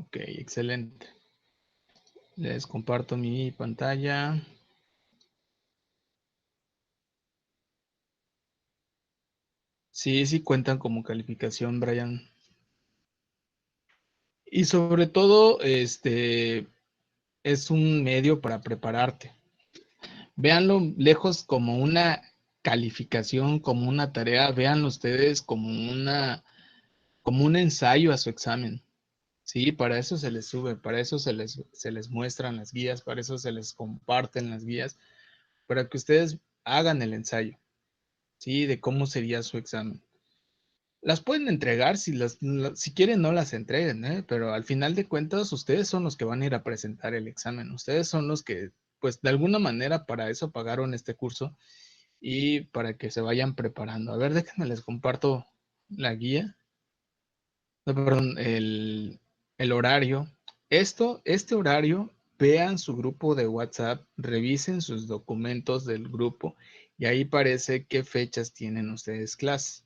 Ok, excelente. Les comparto mi pantalla. Sí, sí cuentan como calificación, Brian. Y sobre todo, es un medio para prepararte. Véanlo lejos como una calificación, como una tarea, véanlo ustedes como un ensayo a su examen. Sí, para eso se les sube, para eso se les muestran las guías, para eso se les comparten las guías, para que ustedes hagan el ensayo, ¿sí? De cómo sería su examen. Las pueden entregar, si quieren no las entreguen, ¿eh? Pero al final de cuentas ustedes son los que van a ir a presentar el examen, ustedes son los que, pues de alguna manera para eso pagaron este curso y para que se vayan preparando. A ver, déjenme les comparto la guía, no, perdón, el horario. Este horario, vean su grupo de WhatsApp, revisen sus documentos del grupo y ahí parece qué fechas tienen ustedes clases.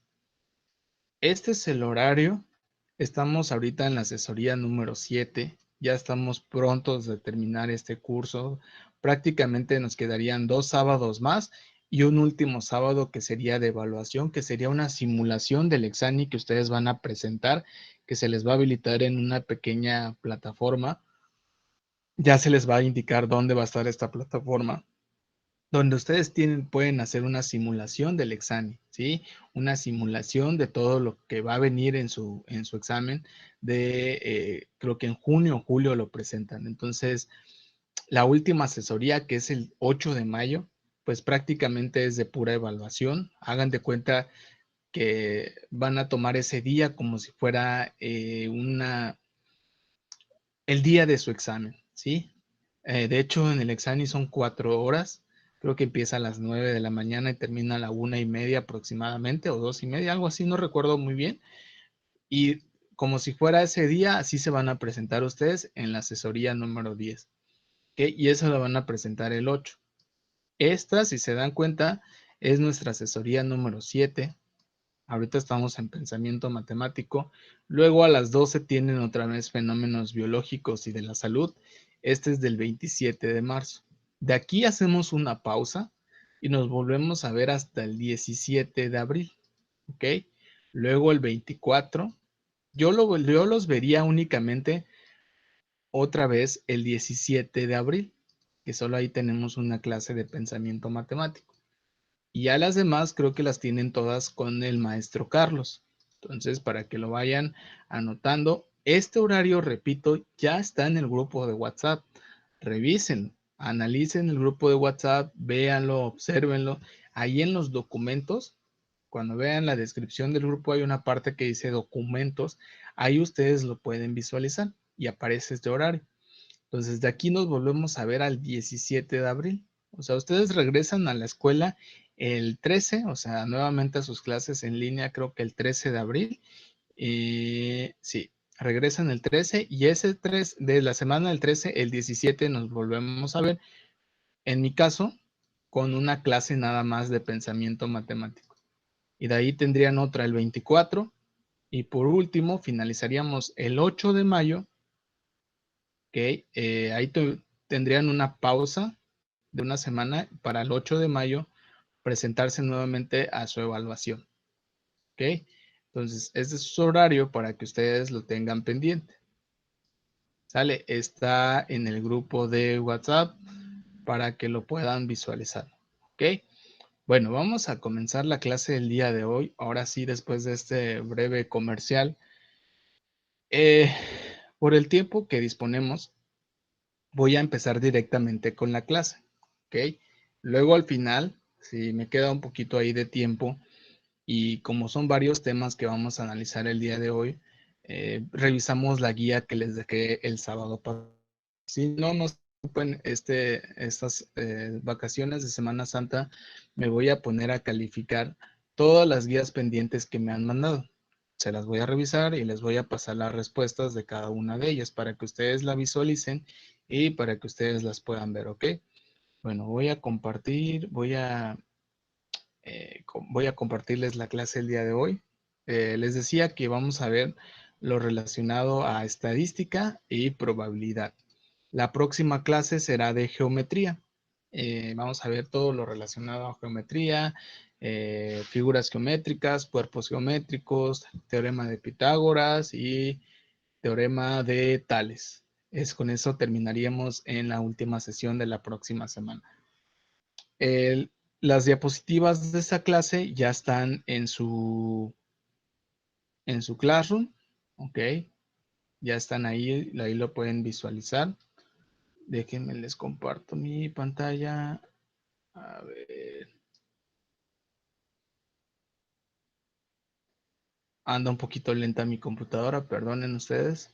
Este es el horario. Estamos ahorita en la asesoría número 7. Ya estamos prontos de terminar este curso. Prácticamente nos quedarían 2 sábados más y un último sábado que sería de evaluación, que sería una simulación del examen que ustedes van a presentar, que se les va a habilitar en una pequeña plataforma. Ya se les va a indicar dónde va a estar esta plataforma donde ustedes pueden hacer una simulación del examen, ¿sí? Una simulación de todo lo que va a venir en su examen creo que en junio o julio lo presentan. Entonces, la última asesoría, que es el 8 de mayo, pues prácticamente es de pura evaluación. Hagan de cuenta que van a tomar ese día como si fuera el día de su examen, ¿sí? De hecho, en el examen son 4 horas. Creo que empieza a las 9 de la mañana y termina a la 1:30 aproximadamente, o 2:30, algo así, no recuerdo muy bien. Y como si fuera ese día, así se van a presentar ustedes en la asesoría número 10. ¿Ok? Y eso lo van a presentar el 8. Esta, si se dan cuenta, es nuestra asesoría número 7. Ahorita estamos en pensamiento matemático. Luego a las 12 tienen otra vez fenómenos biológicos y de la salud. Este es del 27 de marzo. De aquí hacemos una pausa y nos volvemos a ver hasta el 17 de abril. ¿Ok? Luego el 24. Yo los vería únicamente otra vez el 17 de abril, que solo ahí tenemos una clase de pensamiento matemático. Y ya las demás creo que las tienen todas con el maestro Carlos. Entonces, para que lo vayan anotando, este horario, repito, ya está en el grupo de WhatsApp. Revisen, analicen el grupo de WhatsApp, véanlo, obsérvenlo. Ahí en los documentos, cuando vean la descripción del grupo, hay una parte que dice documentos. Ahí ustedes lo pueden visualizar y aparece este horario. Entonces, de aquí nos volvemos a ver al 17 de abril. O sea, ustedes regresan a la escuela el 13, o sea, nuevamente a sus clases en línea, creo que el 13 de abril. Sí, regresan el 13 y ese 3 de la semana del 13, el 17 nos volvemos a ver. En mi caso, con una clase nada más de pensamiento matemático. Y de ahí tendrían otra el 24. Y por último, finalizaríamos el 8 de mayo. Ok, ahí tendrían una pausa de una semana para el 8 de mayo presentarse nuevamente a su evaluación. Ok, entonces este es su horario para que ustedes lo tengan pendiente. Sale, está en el grupo de WhatsApp para que lo puedan visualizar. Ok, bueno, vamos a comenzar la clase del día de hoy. Ahora sí, después de este breve comercial. Eh, por el tiempo que disponemos, voy a empezar directamente con la clase, ¿ok? Luego al final, si me queda un poquito ahí de tiempo y como son varios temas que vamos a analizar el día de hoy, revisamos la guía que les dejé el sábado pasado. Si no nos ocupen estas vacaciones de Semana Santa, me voy a poner a calificar todas las guías pendientes que me han mandado. Se las voy a revisar y les voy a pasar las respuestas de cada una de ellas para que ustedes la visualicen y para que ustedes las puedan ver, ¿ok? Bueno, voy a compartir, voy a compartirles la clase el día de hoy. Les decía que vamos a ver lo relacionado a estadística y probabilidad. La próxima clase será de geometría. Vamos a ver todo lo relacionado a geometría, figuras geométricas, cuerpos geométricos, teorema de Pitágoras y teorema de Tales. Con eso terminaríamos en la última sesión de la próxima semana. Las diapositivas de esta clase ya están en su Classroom, ok, ya están ahí lo pueden visualizar. Déjenme les comparto mi pantalla. A ver. Anda un poquito lenta mi computadora, perdonen ustedes.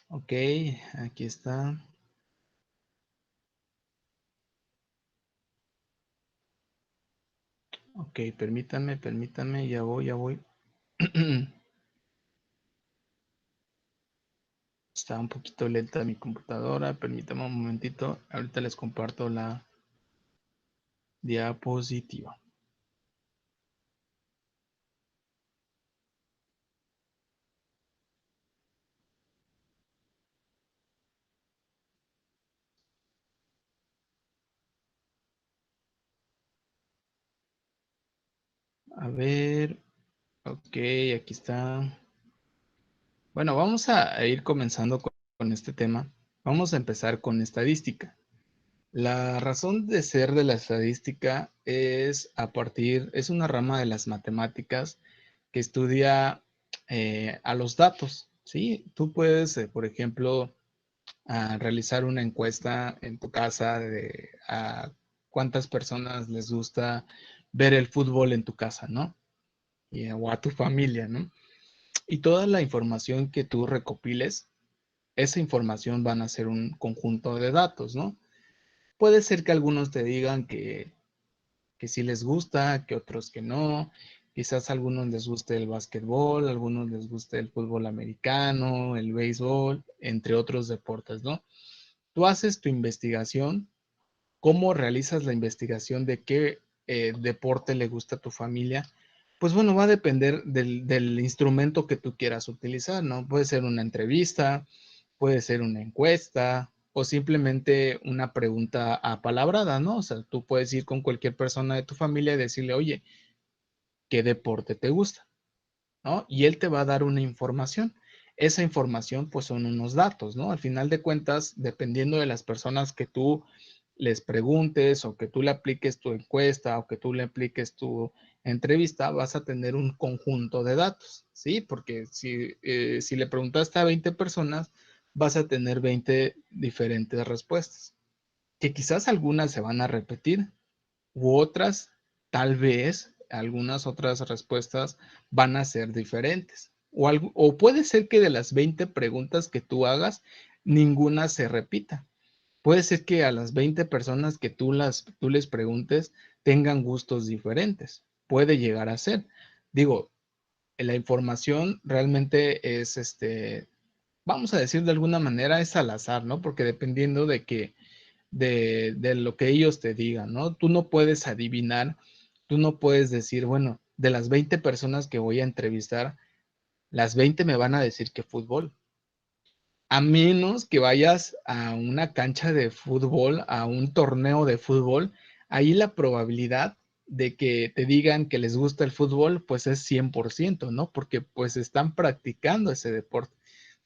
Ok, aquí está. Ok, permítanme, ya voy. Está un poquito lenta mi computadora, permítanme un momentito. Ahorita les comparto la diapositiva. A ver, ok, aquí está. Bueno, vamos a ir comenzando con este tema. Vamos a empezar con estadística. La razón de ser de la estadística es una rama de las matemáticas que estudia a los datos, ¿sí? Tú puedes, por ejemplo, realizar una encuesta en tu casa de a cuántas personas les gusta ver el fútbol en tu casa, ¿no? O a tu familia, ¿no? Y toda la información que tú recopiles, esa información van a ser un conjunto de datos, ¿no? Puede ser que algunos te digan que sí les gusta, que otros que no. Quizás a algunos les guste el básquetbol, a algunos les guste el fútbol americano, el béisbol, entre otros deportes, ¿no? Tú haces tu investigación. ¿Cómo realizas la investigación de qué deporte le gusta a tu familia? Pues bueno, va a depender del instrumento que tú quieras utilizar, ¿no? Puede ser una entrevista, puede ser una encuesta o simplemente una pregunta apalabrada, ¿no? O sea, tú puedes ir con cualquier persona de tu familia y decirle, oye, ¿qué deporte te gusta? ¿No? Y él te va a dar una información. Esa información, pues son unos datos, ¿no? Al final de cuentas, dependiendo de las personas que tú les preguntes o que tú le apliques tu encuesta o que tú le apliques tu entrevista, vas a tener un conjunto de datos, ¿sí? Porque si le preguntaste a 20 personas, vas a tener 20 diferentes respuestas, que quizás algunas se van a repetir, u otras, tal vez, algunas otras respuestas van a ser diferentes. O puede ser que de las 20 preguntas que tú hagas, ninguna se repita. Puede ser que a las 20 personas que tú les preguntes tengan gustos diferentes. Puede llegar a ser. Digo, la información realmente es, vamos a decir de alguna manera, es al azar, ¿no? Porque dependiendo de lo que ellos te digan, ¿no? Tú no puedes adivinar, tú no puedes decir, bueno, de las 20 personas que voy a entrevistar, las 20 me van a decir que fútbol. A menos que vayas a una cancha de fútbol, a un torneo de fútbol, ahí la probabilidad de que te digan que les gusta el fútbol, pues es 100%, ¿no? Porque pues están practicando ese deporte.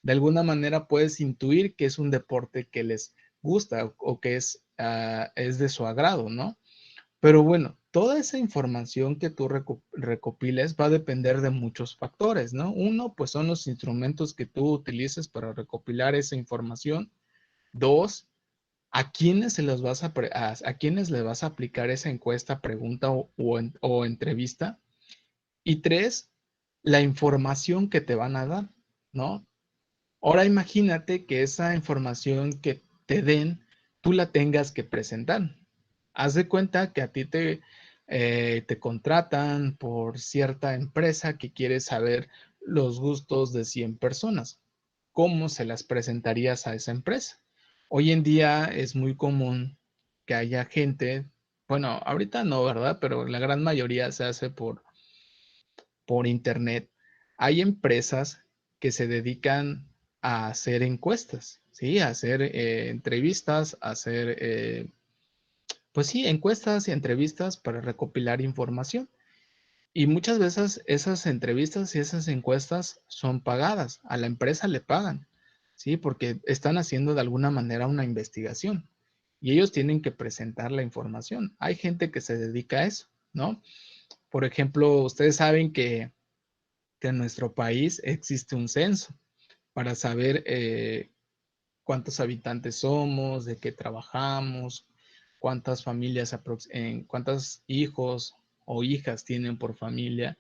De alguna manera puedes intuir que es un deporte que les gusta o que es de su agrado, ¿no? Pero bueno, toda esa información que tú recopiles va a depender de muchos factores, ¿no? Uno, pues son los instrumentos que tú utilices para recopilar esa información. Dos, ¿a quiénes se los vas a quiénes le vas a aplicar esa encuesta, pregunta o entrevista? Y tres, la información que te van a dar, ¿no? Ahora imagínate que esa información que te den, tú la tengas que presentar. Haz de cuenta que a ti te contratan por cierta empresa que quiere saber los gustos de 100 personas. ¿Cómo se las presentarías a esa empresa? Hoy en día es muy común que haya gente, bueno, ahorita no, ¿verdad? Pero la gran mayoría se hace por internet. Hay empresas que se dedican a hacer encuestas, ¿sí? A hacer entrevistas, a hacer, pues sí, encuestas y entrevistas para recopilar información. Y muchas veces esas entrevistas y esas encuestas son pagadas, a la empresa le pagan, ¿sí? Porque están haciendo de alguna manera una investigación y ellos tienen que presentar la información. Hay gente que se dedica a eso, ¿no? Por ejemplo, ustedes saben que en nuestro país existe un censo para saber cuántos habitantes somos, de qué trabajamos, cuántas familias, cuántos hijos o hijas tienen por familia.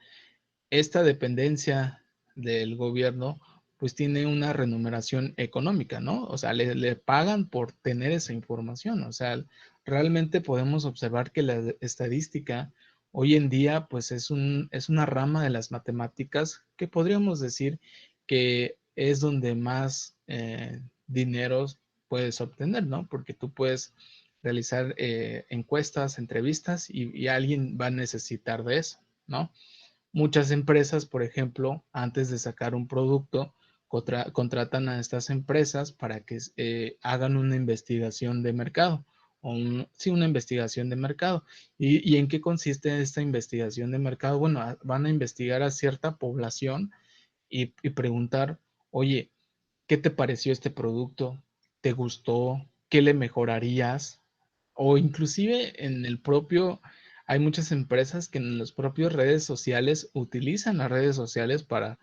Esta dependencia del gobierno pues tiene una remuneración económica, ¿no? O sea, le pagan por tener esa información. O sea, realmente podemos observar que la estadística hoy en día pues es una rama de las matemáticas que podríamos decir que es donde más dineros puedes obtener, ¿no? Porque tú puedes realizar encuestas, entrevistas y alguien va a necesitar de eso, ¿no? Muchas empresas, por ejemplo, antes de sacar un producto, contratan a estas empresas para que hagan una investigación de mercado, o sí, una investigación de mercado. ¿Y en qué consiste esta investigación de mercado? Bueno, van a investigar a cierta población y preguntar, oye, ¿qué te pareció este producto? ¿Te gustó? ¿Qué le mejorarías? O inclusive en el propio, hay muchas empresas que en las propias redes sociales utilizan las redes sociales para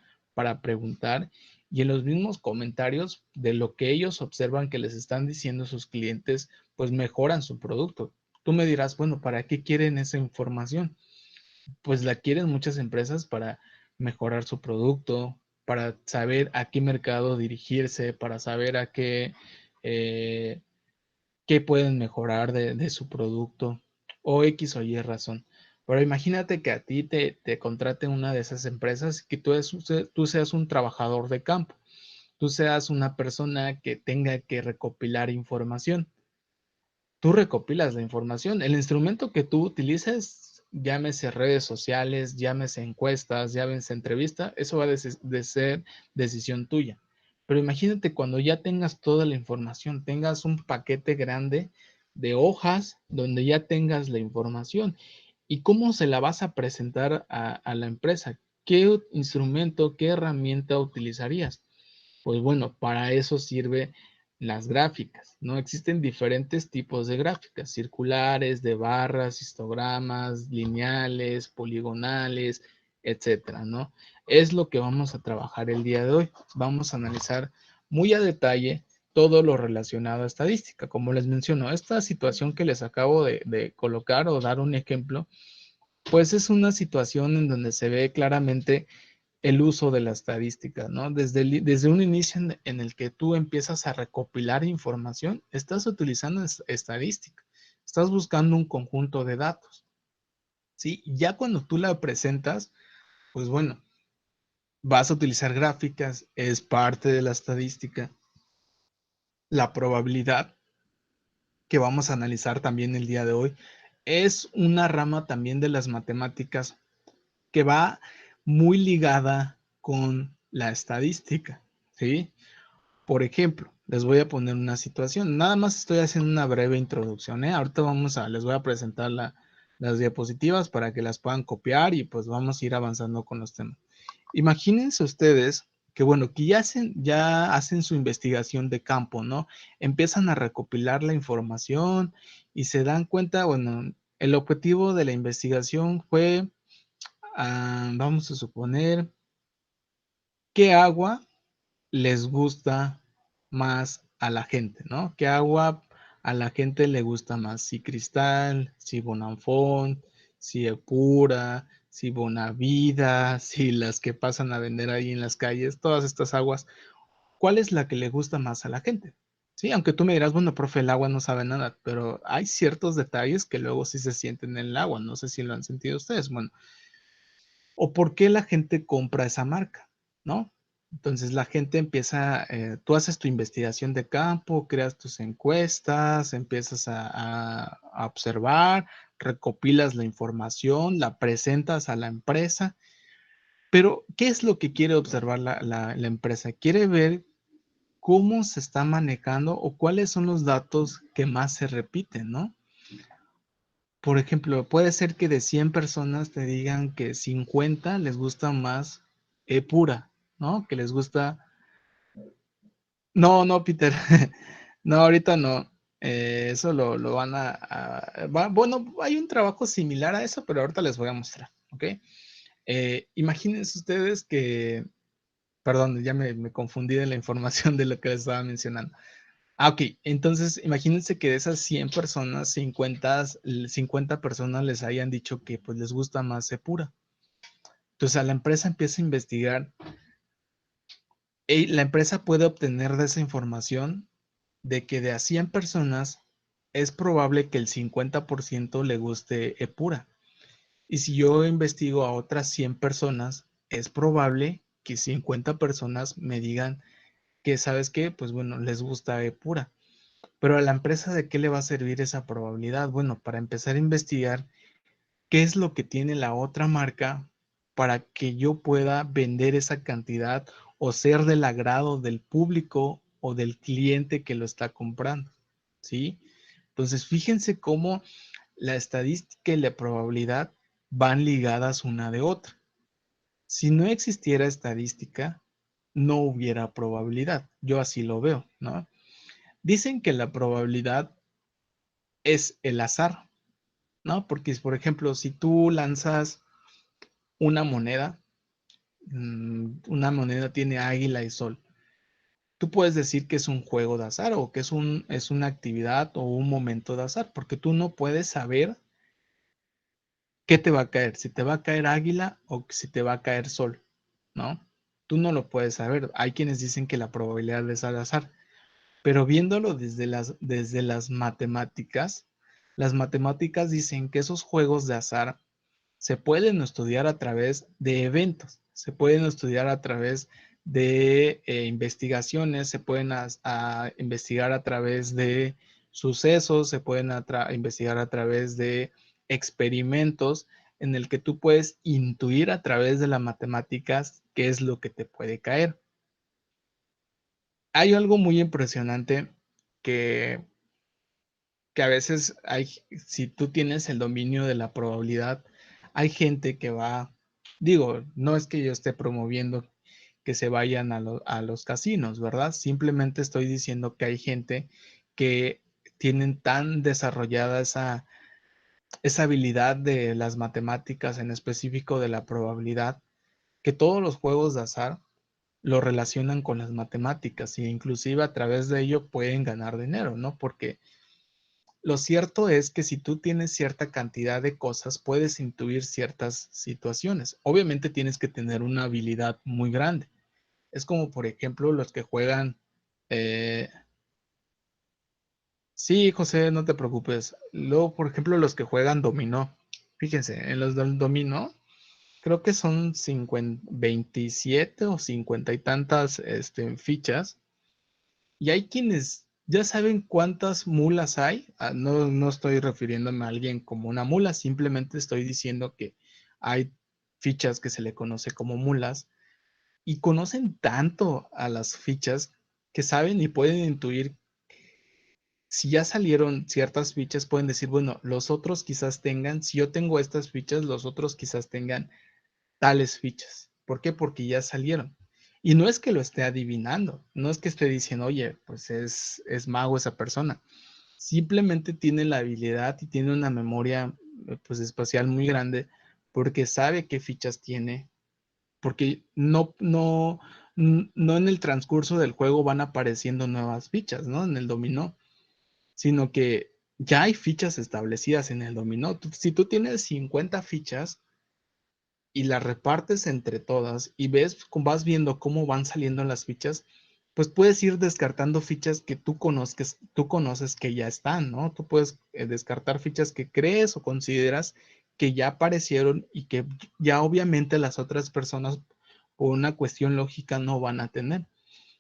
preguntar y en los mismos comentarios de lo que ellos observan que les están diciendo sus clientes, pues mejoran su producto. Tú me dirás, bueno, ¿para qué quieren esa información? Pues la quieren muchas empresas para mejorar su producto, para saber a qué mercado dirigirse, para saber eh, qué pueden mejorar de su producto o X o Y razón. Pero imagínate que a ti te contraten una de esas empresas y que tú seas un trabajador de campo, tú seas una persona que tenga que recopilar información. Tú recopilas la información. El instrumento que tú utilices, llámese redes sociales, llámese encuestas, llámese entrevista, eso va de ser decisión tuya. Pero imagínate cuando ya tengas toda la información, tengas un paquete grande de hojas donde ya tengas la información. ¿Y cómo se la vas a presentar a la empresa? ¿Qué instrumento, qué herramienta utilizarías? Pues bueno, para eso sirve las gráficas, ¿no? Existen diferentes tipos de gráficas, circulares, de barras, histogramas, lineales, poligonales, etcétera, ¿no? Es lo que vamos a trabajar el día de hoy. Vamos a analizar muy a detalle todo lo relacionado a estadística. Como les menciono, esta situación que les acabo de colocar o dar un ejemplo, pues es una situación en donde se ve claramente el uso de la estadística, ¿no? Desde un inicio en el que tú empiezas a recopilar información, estás utilizando estadística, estás buscando un conjunto de datos, ¿sí? Ya cuando tú la presentas, pues bueno, vas a utilizar gráficas, es parte de la estadística, la probabilidad que vamos a analizar también el día de hoy es una rama también de las matemáticas que va muy ligada con la estadística, ¿sí? Por ejemplo, les voy a poner una situación. Nada más estoy haciendo una breve introducción, ¿eh? Ahorita les voy a presentar las diapositivas para que las puedan copiar y pues vamos a ir avanzando con los temas. Imagínense ustedes que, bueno, que ya hacen su investigación de campo, ¿no? Empiezan a recopilar la información y se dan cuenta, bueno, el objetivo de la investigación fue, vamos a suponer, ¿qué agua les gusta más a la gente, ¿no? ¿Qué agua a la gente le gusta más? Si Cristal, si Bonafont, si Epura, si Bonavida, si las que pasan a vender ahí en las calles, todas estas aguas, ¿cuál es la que le gusta más a la gente? Sí, aunque tú me dirás, bueno, profe, el agua no sabe nada, pero hay ciertos detalles que luego sí se sienten en el agua, no sé si lo han sentido ustedes, bueno, o por qué la gente compra esa marca, ¿no? Entonces la gente empieza, tú haces tu investigación de campo, creas tus encuestas, empiezas a observar, recopilas la información, la presentas a la empresa. Pero, ¿qué es lo que quiere observar la empresa? Quiere ver cómo se está manejando o cuáles son los datos que más se repiten, ¿no? Por ejemplo, puede ser que de 100 personas te digan que 50 les gusta más pura, ¿no? Que les gusta. No, no, Peter. No, ahorita no. Eso lo van bueno, hay un trabajo similar a eso, pero ahorita les voy a mostrar, ¿ok? Imagínense ustedes que, perdón, ya me confundí de la información de lo que les estaba mencionando. Ok, entonces imagínense que de esas 100 personas, 50 personas les hayan dicho que pues les gusta más Cepura. Entonces a la empresa empieza a investigar y la empresa puede obtener de esa información de que de a 100 personas es probable que el 50% le guste Epura. Y si yo investigo a otras 100 personas, es probable que 50 personas me digan que, ¿sabes qué? Pues bueno, les gusta Epura. Pero a la empresa, ¿de qué le va a servir esa probabilidad? Bueno, para empezar a investigar qué es lo que tiene la otra marca para que yo pueda vender esa cantidad o ser del agrado del público o del cliente que lo está comprando, ¿sí? Entonces, fíjense cómo la estadística y la probabilidad van ligadas una de otra. Si no existiera estadística, no hubiera probabilidad. Yo así lo veo, ¿no? Dicen que la probabilidad es el azar, ¿no? Porque, por ejemplo, si tú lanzas una moneda, una moneda tiene águila y sol. Tú puedes decir que es un juego de azar o que es una actividad o un momento de azar, porque tú no puedes saber qué te va a caer, si te va a caer águila o si te va a caer sol, ¿no? Tú no lo puedes saber. Hay quienes dicen que la probabilidad es al azar, pero viéndolo desde las matemáticas dicen que esos juegos de azar se pueden estudiar a través de eventos, se pueden estudiar a través de investigaciones, se pueden investigar a través de sucesos, se pueden investigar a través de experimentos en el que tú puedes intuir a través de las matemáticas qué es lo que te puede caer. Hay algo muy impresionante que, que a veces hay, si tú tienes el dominio de la probabilidad, hay gente que va, digo, no es que yo esté promoviendo que se vayan a los casinos, ¿verdad? Simplemente estoy diciendo que hay gente que tienen tan desarrollada esa habilidad de las matemáticas, en específico de la probabilidad, que todos los juegos de azar lo relacionan con las matemáticas e inclusive a través de ello pueden ganar dinero, ¿no? Porque lo cierto es que si tú tienes cierta cantidad de cosas, puedes intuir ciertas situaciones. Obviamente tienes que tener una habilidad muy grande. Es como, por ejemplo, los que juegan. eh, sí, José, no te preocupes. Luego, por ejemplo, los que juegan dominó. Fíjense, en los del dominó, creo que son 27 o 50 y tantas fichas. Y hay quienes ya saben cuántas mulas hay. No, no estoy refiriéndome a alguien como una mula, simplemente estoy diciendo que hay fichas que se le conoce como mulas y conocen tanto a las fichas que saben y pueden intuir si ya salieron ciertas fichas, pueden decir, bueno, los otros quizás tengan, si yo tengo estas fichas, los otros quizás tengan tales fichas. ¿Por qué? Porque ya salieron. Y no es que lo esté adivinando, no es que esté diciendo, oye, pues es mago esa persona. Simplemente tiene la habilidad y tiene una memoria pues espacial muy grande porque sabe qué fichas tiene, porque no en el transcurso del juego van apareciendo nuevas fichas, ¿no? En el dominó, sino que ya hay fichas establecidas en el dominó. Si tú tienes 50 fichas, y las repartes entre todas y vas viendo cómo van saliendo las fichas, pues puedes ir descartando fichas que tú conoces que ya están, ¿no? Tú puedes descartar fichas que crees o consideras que ya aparecieron y que ya obviamente las otras personas o una cuestión lógica no van a tener.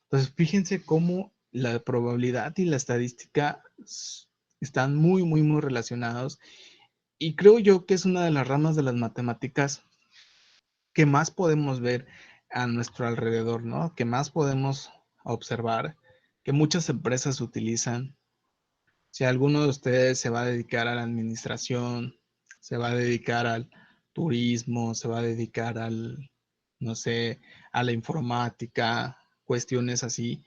Entonces, fíjense cómo la probabilidad y la estadística están muy, muy, muy relacionados. Y creo yo que es una de las ramas de las matemáticas que más podemos ver a nuestro alrededor, ¿no? Que más podemos observar, que muchas empresas utilizan. Si alguno de ustedes se va a dedicar a la administración, se va a dedicar al turismo, se va a dedicar al, no sé, a la informática, cuestiones así,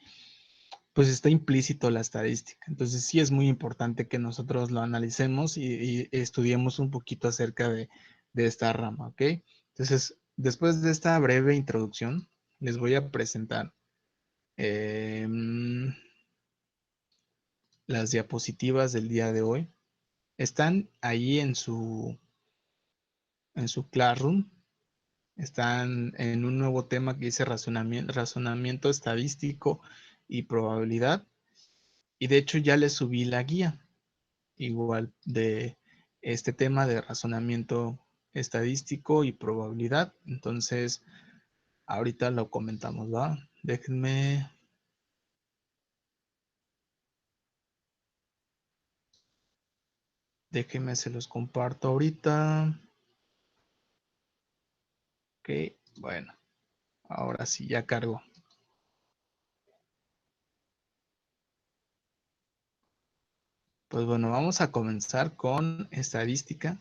pues está implícito la estadística. Entonces sí es muy importante que nosotros lo analicemos y estudiemos un poquito acerca de esta rama, ¿ok? Entonces, después de esta breve introducción, les voy a presentar las diapositivas del día de hoy. Están ahí en su Classroom. Están en un nuevo tema que dice razonamiento estadístico y probabilidad. Y de hecho ya les subí la guía, igual de este tema de razonamiento estadístico y probabilidad. Entonces, ahorita lo comentamos, ¿va? Déjenme, se los comparto ahorita. Ok, bueno, ahora sí, ya cargo. Pues bueno, vamos a comenzar con estadística.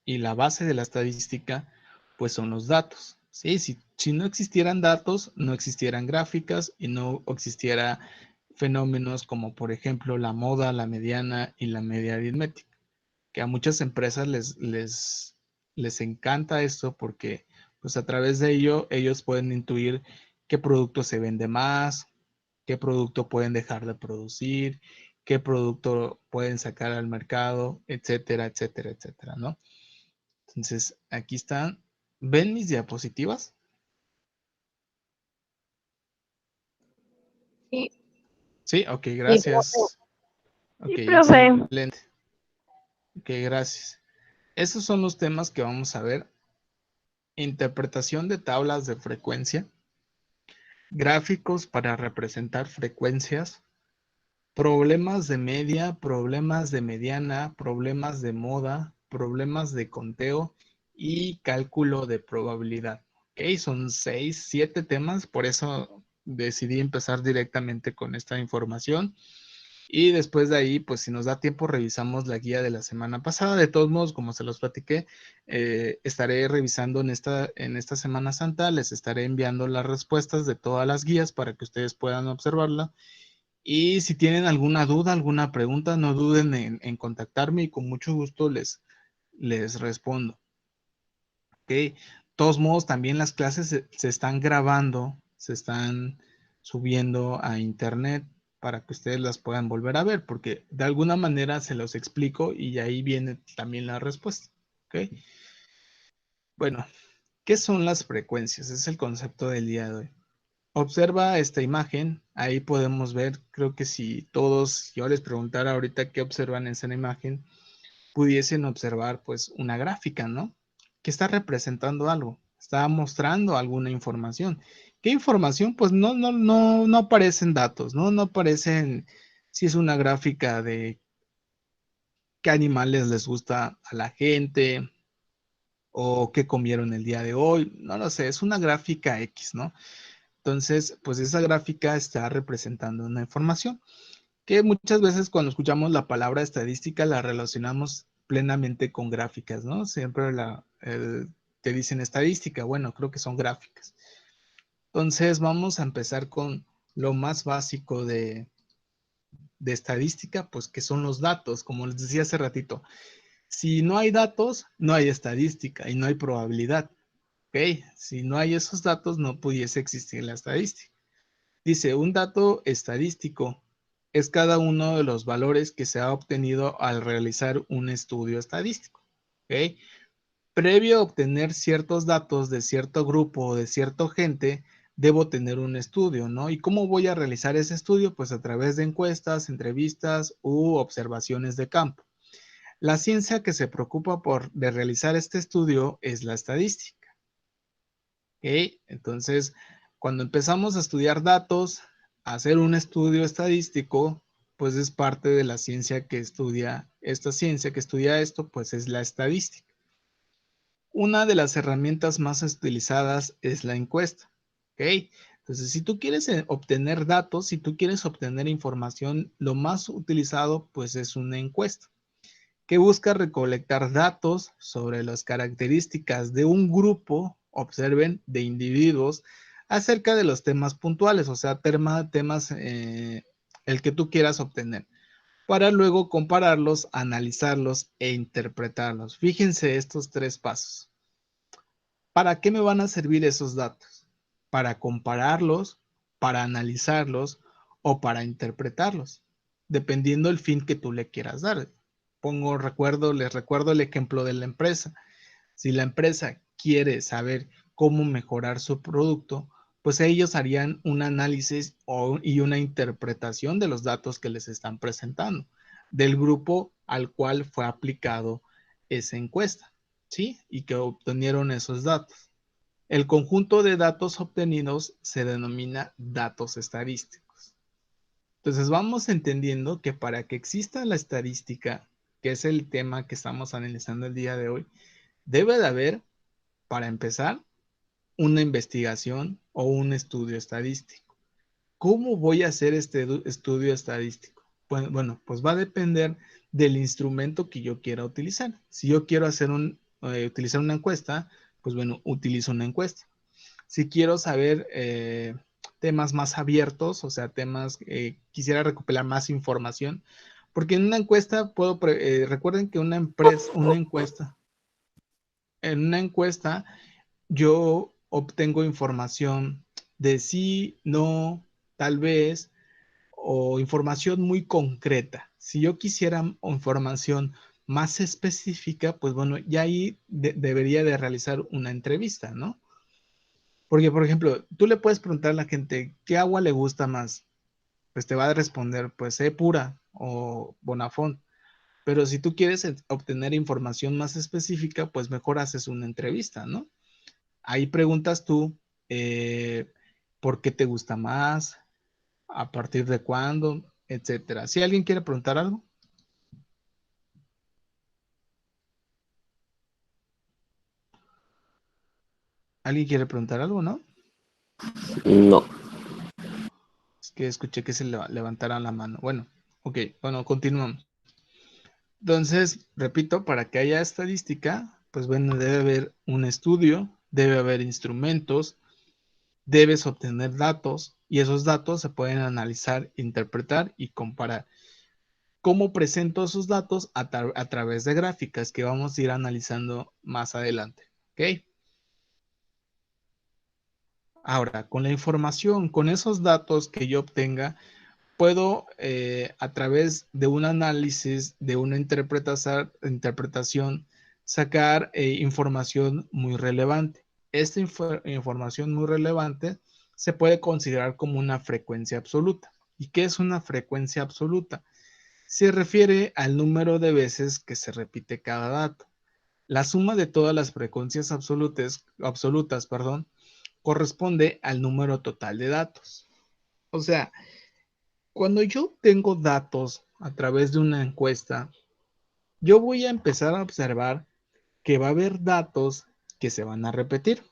Y la base de la estadística, pues son los datos. ¿Sí? Si no existieran datos, no existieran gráficas y no existiera fenómenos como, por ejemplo, la moda, la mediana y la media aritmética, que a muchas empresas les encanta esto porque pues a través de ello ellos pueden intuir qué producto se vende más, qué producto pueden dejar de producir, qué producto pueden sacar al mercado, etcétera, etcétera, etcétera, ¿no? Entonces, aquí están. ¿Ven mis diapositivas? Sí, Sí, ok, sí, profe. gracias. Ok, Sí, profe. excelente. Ok, gracias. Esos son los temas que vamos a ver. Interpretación de tablas de frecuencia, gráficos para representar frecuencias, problemas de media, problemas de mediana, problemas de moda, problemas de conteo y cálculo de probabilidad. Ok, son 6, 7 temas, por eso decidí empezar directamente con esta información. Y después de ahí, pues si nos da tiempo, revisamos la guía de la semana pasada. De todos modos, como se los platiqué, estaré revisando en esta Semana Santa, les estaré enviando las respuestas de todas las guías para que ustedes puedan observarla. Y si tienen alguna duda, alguna pregunta, no duden en contactarme y con mucho gusto les respondo. ¿Ok? De todos modos, también las clases se están grabando, se están subiendo a internet para que ustedes las puedan volver a ver, porque de alguna manera se los explico y ahí viene también la respuesta. ¿Ok? Bueno, ¿qué son las frecuencias? Es el concepto del día de hoy. Observa esta imagen, ahí podemos ver, creo que si todos, yo les preguntara ahorita qué observan en esa imagen, pudiesen observar pues una gráfica, ¿no? Que está representando algo, está mostrando alguna información. ¿Qué información? Pues no aparecen datos, ¿no? No aparecen si es una gráfica de qué animales les gusta a la gente o qué comieron el día de hoy, no lo sé, es una gráfica X, ¿no? Entonces, pues esa gráfica está representando una información que muchas veces cuando escuchamos la palabra estadística la relacionamos plenamente con gráficas, ¿no? Siempre te dicen estadística, bueno, creo que son gráficas. Entonces, vamos a empezar con lo más básico de estadística, pues que son los datos, como les decía hace ratito. Si no hay datos, no hay estadística y no hay probabilidad. ¿Ok? Si no hay esos datos, no pudiese existir la estadística. Dice, un dato estadístico es cada uno de los valores que se ha obtenido al realizar un estudio estadístico. ¿Ok? Previo a obtener ciertos datos de cierto grupo o de cierta gente, debo tener un estudio, ¿no? ¿Y cómo voy a realizar ese estudio? Pues a través de encuestas, entrevistas u observaciones de campo. La ciencia que se preocupa de realizar este estudio es la estadística. ¿Ok? Entonces, cuando empezamos a estudiar datos, a hacer un estudio estadístico, pues es parte de la ciencia que estudia, esta ciencia que estudia esto, pues es la estadística. Una de las herramientas más utilizadas es la encuesta. ¿Ok? Entonces, si tú quieres obtener datos, si tú quieres obtener información, lo más utilizado pues es una encuesta que busca recolectar datos sobre las características de un grupo, observen, de individuos acerca de los temas puntuales, o sea, temas el que tú quieras obtener, para luego compararlos, analizarlos e interpretarlos. Fíjense estos tres pasos. ¿Para qué me van a servir esos datos? Para compararlos, para analizarlos o para interpretarlos, dependiendo del fin que tú le quieras dar. Les recuerdo el ejemplo de la empresa. Si la empresa quiere saber cómo mejorar su producto, pues ellos harían un análisis y una interpretación de los datos que les están presentando, del grupo al cual fue aplicado esa encuesta, ¿sí? Y que obtenieron esos datos. El conjunto de datos obtenidos se denomina datos estadísticos. Entonces vamos entendiendo que para que exista la estadística, que es el tema que estamos analizando el día de hoy, debe de haber, para empezar, una investigación o un estudio estadístico. ¿Cómo voy a hacer este estudio estadístico? Bueno, pues va a depender del instrumento que yo quiera utilizar. Si yo quiero utilizar una encuesta, pues bueno, utilizo una encuesta. Si quiero saber temas más abiertos, o sea, quisiera recopilar más información, porque en una encuesta recuerden que en una encuesta yo obtengo información de sí, no, tal vez, o información muy concreta. Si yo quisiera información más específica, pues bueno, ya ahí debería de realizar una entrevista, ¿no? Porque, por ejemplo, tú le puedes preguntar a la gente, ¿qué agua le gusta más? Pues te va a responder, pues, pura o Bonafont. Pero si tú quieres obtener información más específica, pues mejor haces una entrevista, ¿no? Ahí preguntas tú, eh, ¿por qué te gusta más? ¿A partir de cuándo? Etcétera. Si alguien quiere preguntar algo, ¿alguien quiere preguntar algo, no? No. Es que escuché que se levantaran la mano. Bueno, ok, bueno, continuamos. Entonces, repito, para que haya estadística, pues bueno, debe haber un estudio, debe haber instrumentos, debes obtener datos y esos datos se pueden analizar, interpretar y comparar. ¿Cómo presento esos datos? A través de gráficas que vamos a ir analizando más adelante. ¿Ok? Ahora, con la información, con esos datos que yo obtenga, puedo a través de un análisis, de una interpretación, sacar información muy relevante. Esta información muy relevante se puede considerar como una frecuencia absoluta. ¿Y qué es una frecuencia absoluta? Se refiere al número de veces que se repite cada dato. La suma de todas las frecuencias absolutas, perdón, corresponde al número total de datos. O sea, cuando yo tengo datos a través de una encuesta, yo voy a empezar a observar que va a haber datos que se van a repetir.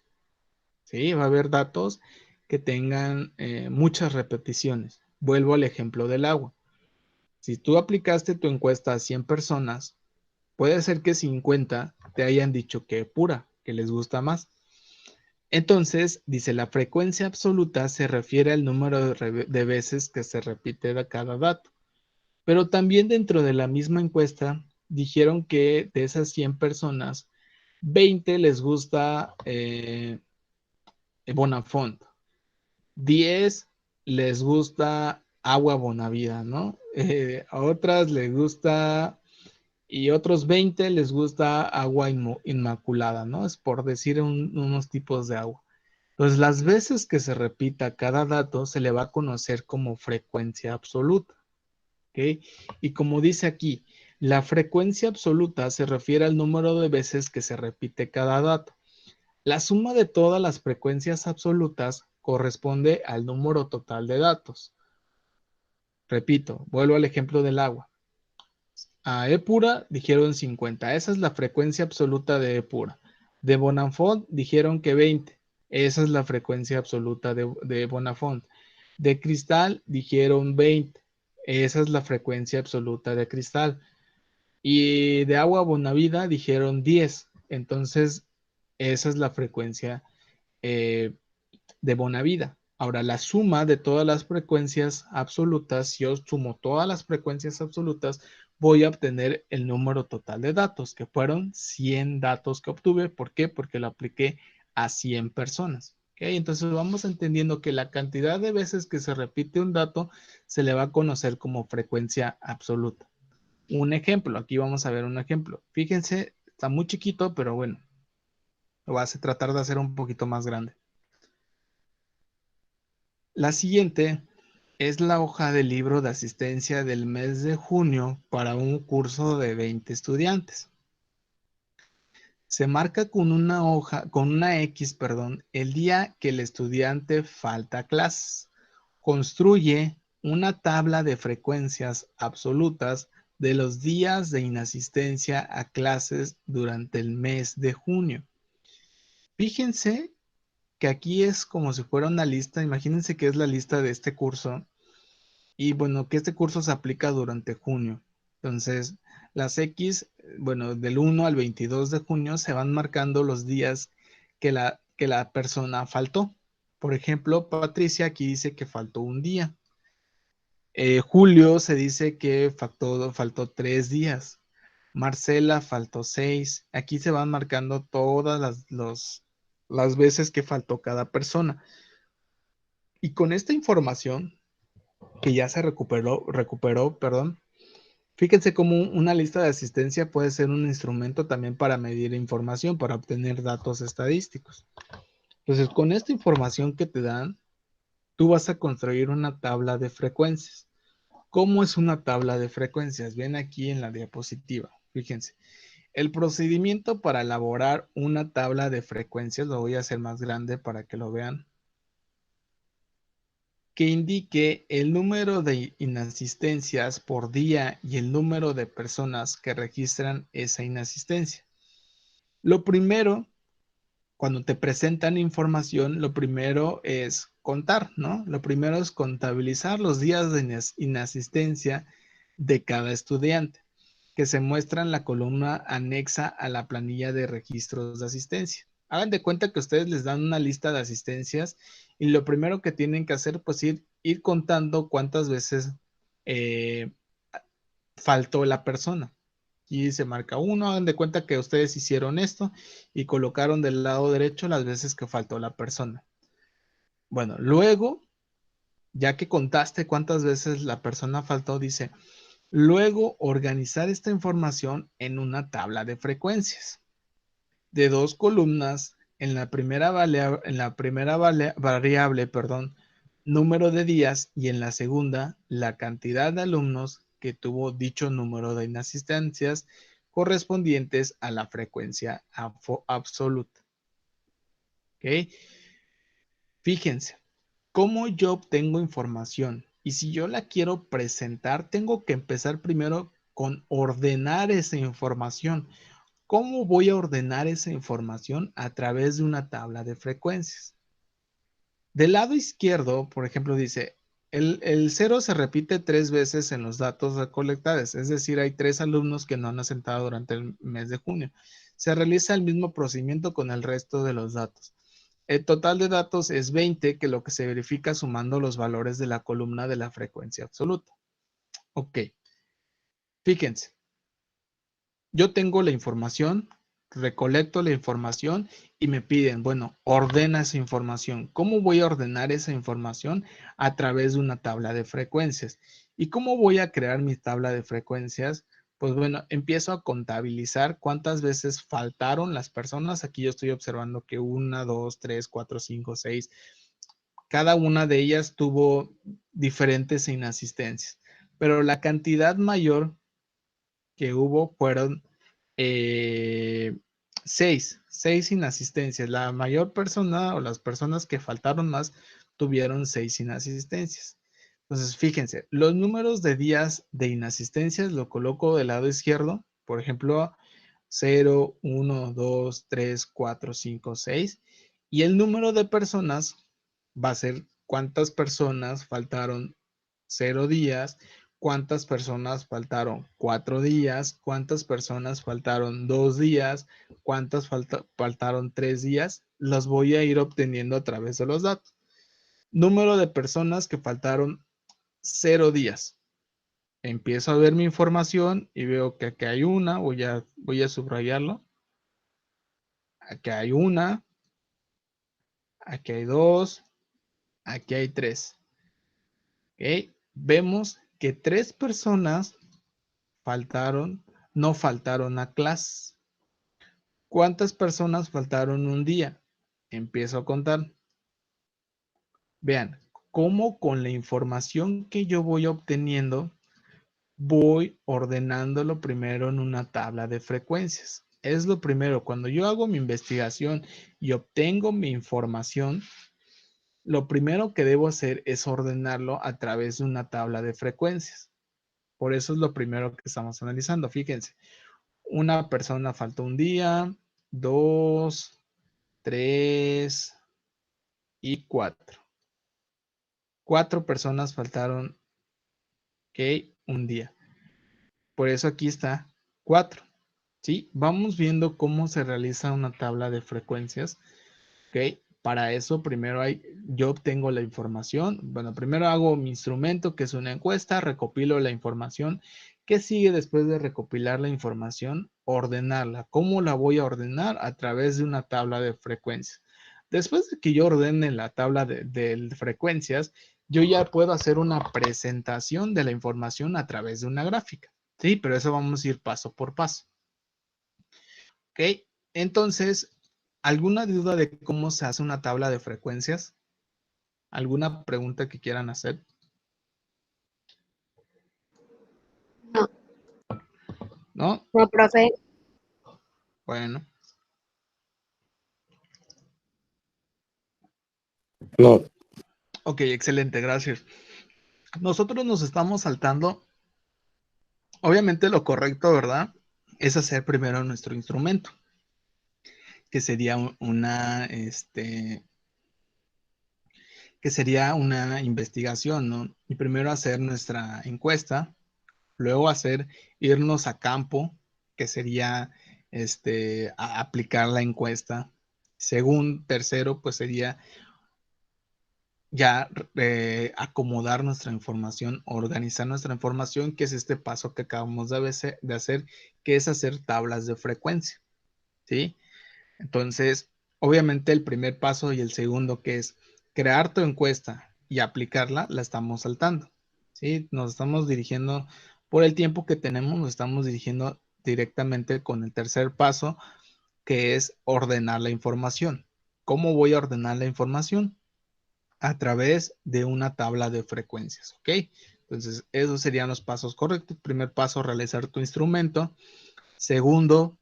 Sí, va a haber datos que tengan muchas repeticiones. Vuelvo al ejemplo del agua. Si tú aplicaste tu encuesta a 100 personas, puede ser que 50 te hayan dicho que pura, que les gusta más. Entonces, dice, la frecuencia absoluta se refiere al número de veces que se repite cada dato. Pero también dentro de la misma encuesta dijeron que de esas 100 personas, 20 les gusta Bonafont, 10 les gusta Agua Bonavida, ¿no? A otras les gusta y otros 20 les gusta Agua Inmaculada, ¿no? Es por decir unos tipos de agua. Entonces, las veces que se repita cada dato se le va a conocer como frecuencia absoluta. ¿Ok? Y como dice aquí, la frecuencia absoluta se refiere al número de veces que se repite cada dato. La suma de todas las frecuencias absolutas corresponde al número total de datos. Repito, vuelvo al ejemplo del agua. A E pura dijeron 50, esa es la frecuencia absoluta de E pura. De Bonafont dijeron que 20, esa es la frecuencia absoluta de Bonafont. De cristal dijeron 20, esa es la frecuencia absoluta de cristal. Y de agua Bonavida dijeron 10, entonces esa es la frecuencia eh, de Bonavida. Ahora, la suma de todas las frecuencias absolutas, si yo sumo todas las frecuencias absolutas, voy a obtener el número total de datos, que fueron 100 datos que obtuve. ¿Por qué? Porque lo apliqué a 100 personas. ¿Okay? Entonces vamos entendiendo que la cantidad de veces que se repite un dato se le va a conocer como frecuencia absoluta. Un ejemplo, aquí vamos a ver un ejemplo. Fíjense, está muy chiquito, pero bueno, lo vas a tratar de hacer un poquito más grande. La siguiente es la hoja del libro de asistencia del mes de junio para un curso de 20 estudiantes. Se marca con una hoja, con una X, perdón, el día que el estudiante falta a clases. Construye una tabla de frecuencias absolutas de los días de inasistencia a clases durante el mes de junio. Fíjense que aquí es como si fuera una lista. Imagínense que es la lista de este curso. Y bueno, que este curso se aplica durante junio. Entonces, las X, bueno, del 1 al 22 de junio se van marcando los días que la persona faltó. Por ejemplo, Patricia aquí dice que faltó un día. Julio se dice que faltó 3 días. Marcela faltó 6. Aquí se van marcando todas las veces que faltó cada persona. Y con esta información que ya se recuperó, perdón. Fíjense cómo una lista de asistencia puede ser un instrumento también para medir información, para obtener datos estadísticos. Entonces, con esta información que te dan, tú vas a construir una tabla de frecuencias. ¿Cómo es una tabla de frecuencias? Ven aquí en la diapositiva. Fíjense. El procedimiento para elaborar una tabla de frecuencias, lo voy a hacer más grande para que lo vean, que indique el número de inasistencias por día y el número de personas que registran esa inasistencia. Lo primero, cuando te presentan información, lo primero es contar, ¿no? Lo primero es contabilizar los días de inasistencia de cada estudiante, que se muestra en la columna anexa a la planilla de registros de asistencia. Hagan de cuenta que ustedes les dan una lista de asistencias y lo primero que tienen que hacer, pues ir contando cuántas veces eh, faltó la persona. Y se marca uno, hagan de cuenta que ustedes hicieron esto y colocaron del lado derecho las veces que faltó la persona. Bueno, luego, ya que contaste cuántas veces la persona faltó, dice, luego organizar esta información en una tabla de frecuencias de 2 columnas. En la primera, variable, perdón, número de días, y en la segunda, la cantidad de alumnos que tuvo dicho número de inasistencias correspondientes a la frecuencia absoluta. ¿Ok? Fíjense, ¿cómo yo obtengo información? Y si yo la quiero presentar, tengo que empezar primero con ordenar esa información. ¿Cómo voy a ordenar esa información? A través de una tabla de frecuencias. Del lado izquierdo, por ejemplo, dice, el 0 se repite 3 veces en los datos recolectados, es decir, hay 3 alumnos que no han asentado durante el mes de junio. Se realiza el mismo procedimiento con el resto de los datos. El total de datos es 20, que es lo que se verifica sumando los valores de la columna de la frecuencia absoluta. Ok, fíjense. Yo tengo la información, recolecto la información y me piden, bueno, ordena esa información. ¿Cómo voy a ordenar esa información? A través de una tabla de frecuencias. ¿Y cómo voy a crear mi tabla de frecuencias? Pues bueno, empiezo a contabilizar cuántas veces faltaron las personas. Aquí yo estoy observando que 1, 2, 3, 4, 5, 6. Cada una de ellas tuvo diferentes inasistencias, pero la cantidad mayor que hubo fueron Seis inasistencias. La mayor persona o las personas que faltaron más tuvieron 6 inasistencias. Entonces, fíjense, los números de días de inasistencias lo coloco del lado izquierdo. Por ejemplo, 0, 1, 2, 3, 4, 5, 6. Y el número de personas va a ser cuántas personas faltaron 0 días, cuántas personas faltaron 4 días, cuántas personas faltaron 2 días, cuántas faltaron 3 días. Los voy a ir obteniendo a través de los datos. Número de personas que faltaron 0 días. Empiezo a ver mi información y veo que aquí hay una, voy a subrayarlo. Aquí hay una, aquí hay dos, aquí hay tres. ¿Ok? Vemos que 3 personas no faltaron a clase. ¿Cuántas personas faltaron un día? Empiezo a contar. Vean, cómo con la información que yo voy obteniendo, voy ordenándolo primero en una tabla de frecuencias. Es lo primero, cuando yo hago mi investigación y obtengo mi información, lo primero que debo hacer es ordenarlo a través de una tabla de frecuencias. Por eso es lo primero que estamos analizando. Fíjense, una persona faltó un día, 2, 3 y 4. 4 personas faltaron, ok, un día. Por eso aquí está 4. ¿Sí? Vamos viendo cómo se realiza una tabla de frecuencias. ¿Ok? Para eso primero yo obtengo la información. Bueno, primero hago mi instrumento, que es una encuesta, recopilo la información. ¿Qué sigue después de recopilar la información? Ordenarla. ¿Cómo la voy a ordenar? A través de una tabla de frecuencias. Después de que yo ordene la tabla de frecuencias, yo ya puedo hacer una presentación de la información a través de una gráfica. Sí, pero eso vamos a ir paso por paso. ¿Ok? Entonces, ¿alguna duda de cómo se hace una tabla de frecuencias? ¿Alguna pregunta que quieran hacer? No, ¿No? no, profe. Bueno. No. Ok, excelente, gracias. Nosotros nos estamos saltando, obviamente lo correcto, ¿verdad? Es hacer primero nuestro instrumento, que sería que sería una investigación, ¿no? Y primero hacer nuestra encuesta, luego irnos a campo, que sería aplicar la encuesta. Tercero, pues sería ya acomodar nuestra información, organizar nuestra información, que es este paso que acabamos de hacer, que es hacer tablas de frecuencia, ¿sí? Entonces, obviamente el primer paso y el segundo, que es crear tu encuesta y aplicarla, la estamos saltando, ¿sí? Nos estamos dirigiendo, por el tiempo que tenemos, nos estamos dirigiendo directamente con el tercer paso, que es ordenar la información. ¿Cómo voy a ordenar la información? A través de una tabla de frecuencias, ¿ok? Entonces, esos serían los pasos correctos. Primer paso, realizar tu instrumento. Segundo,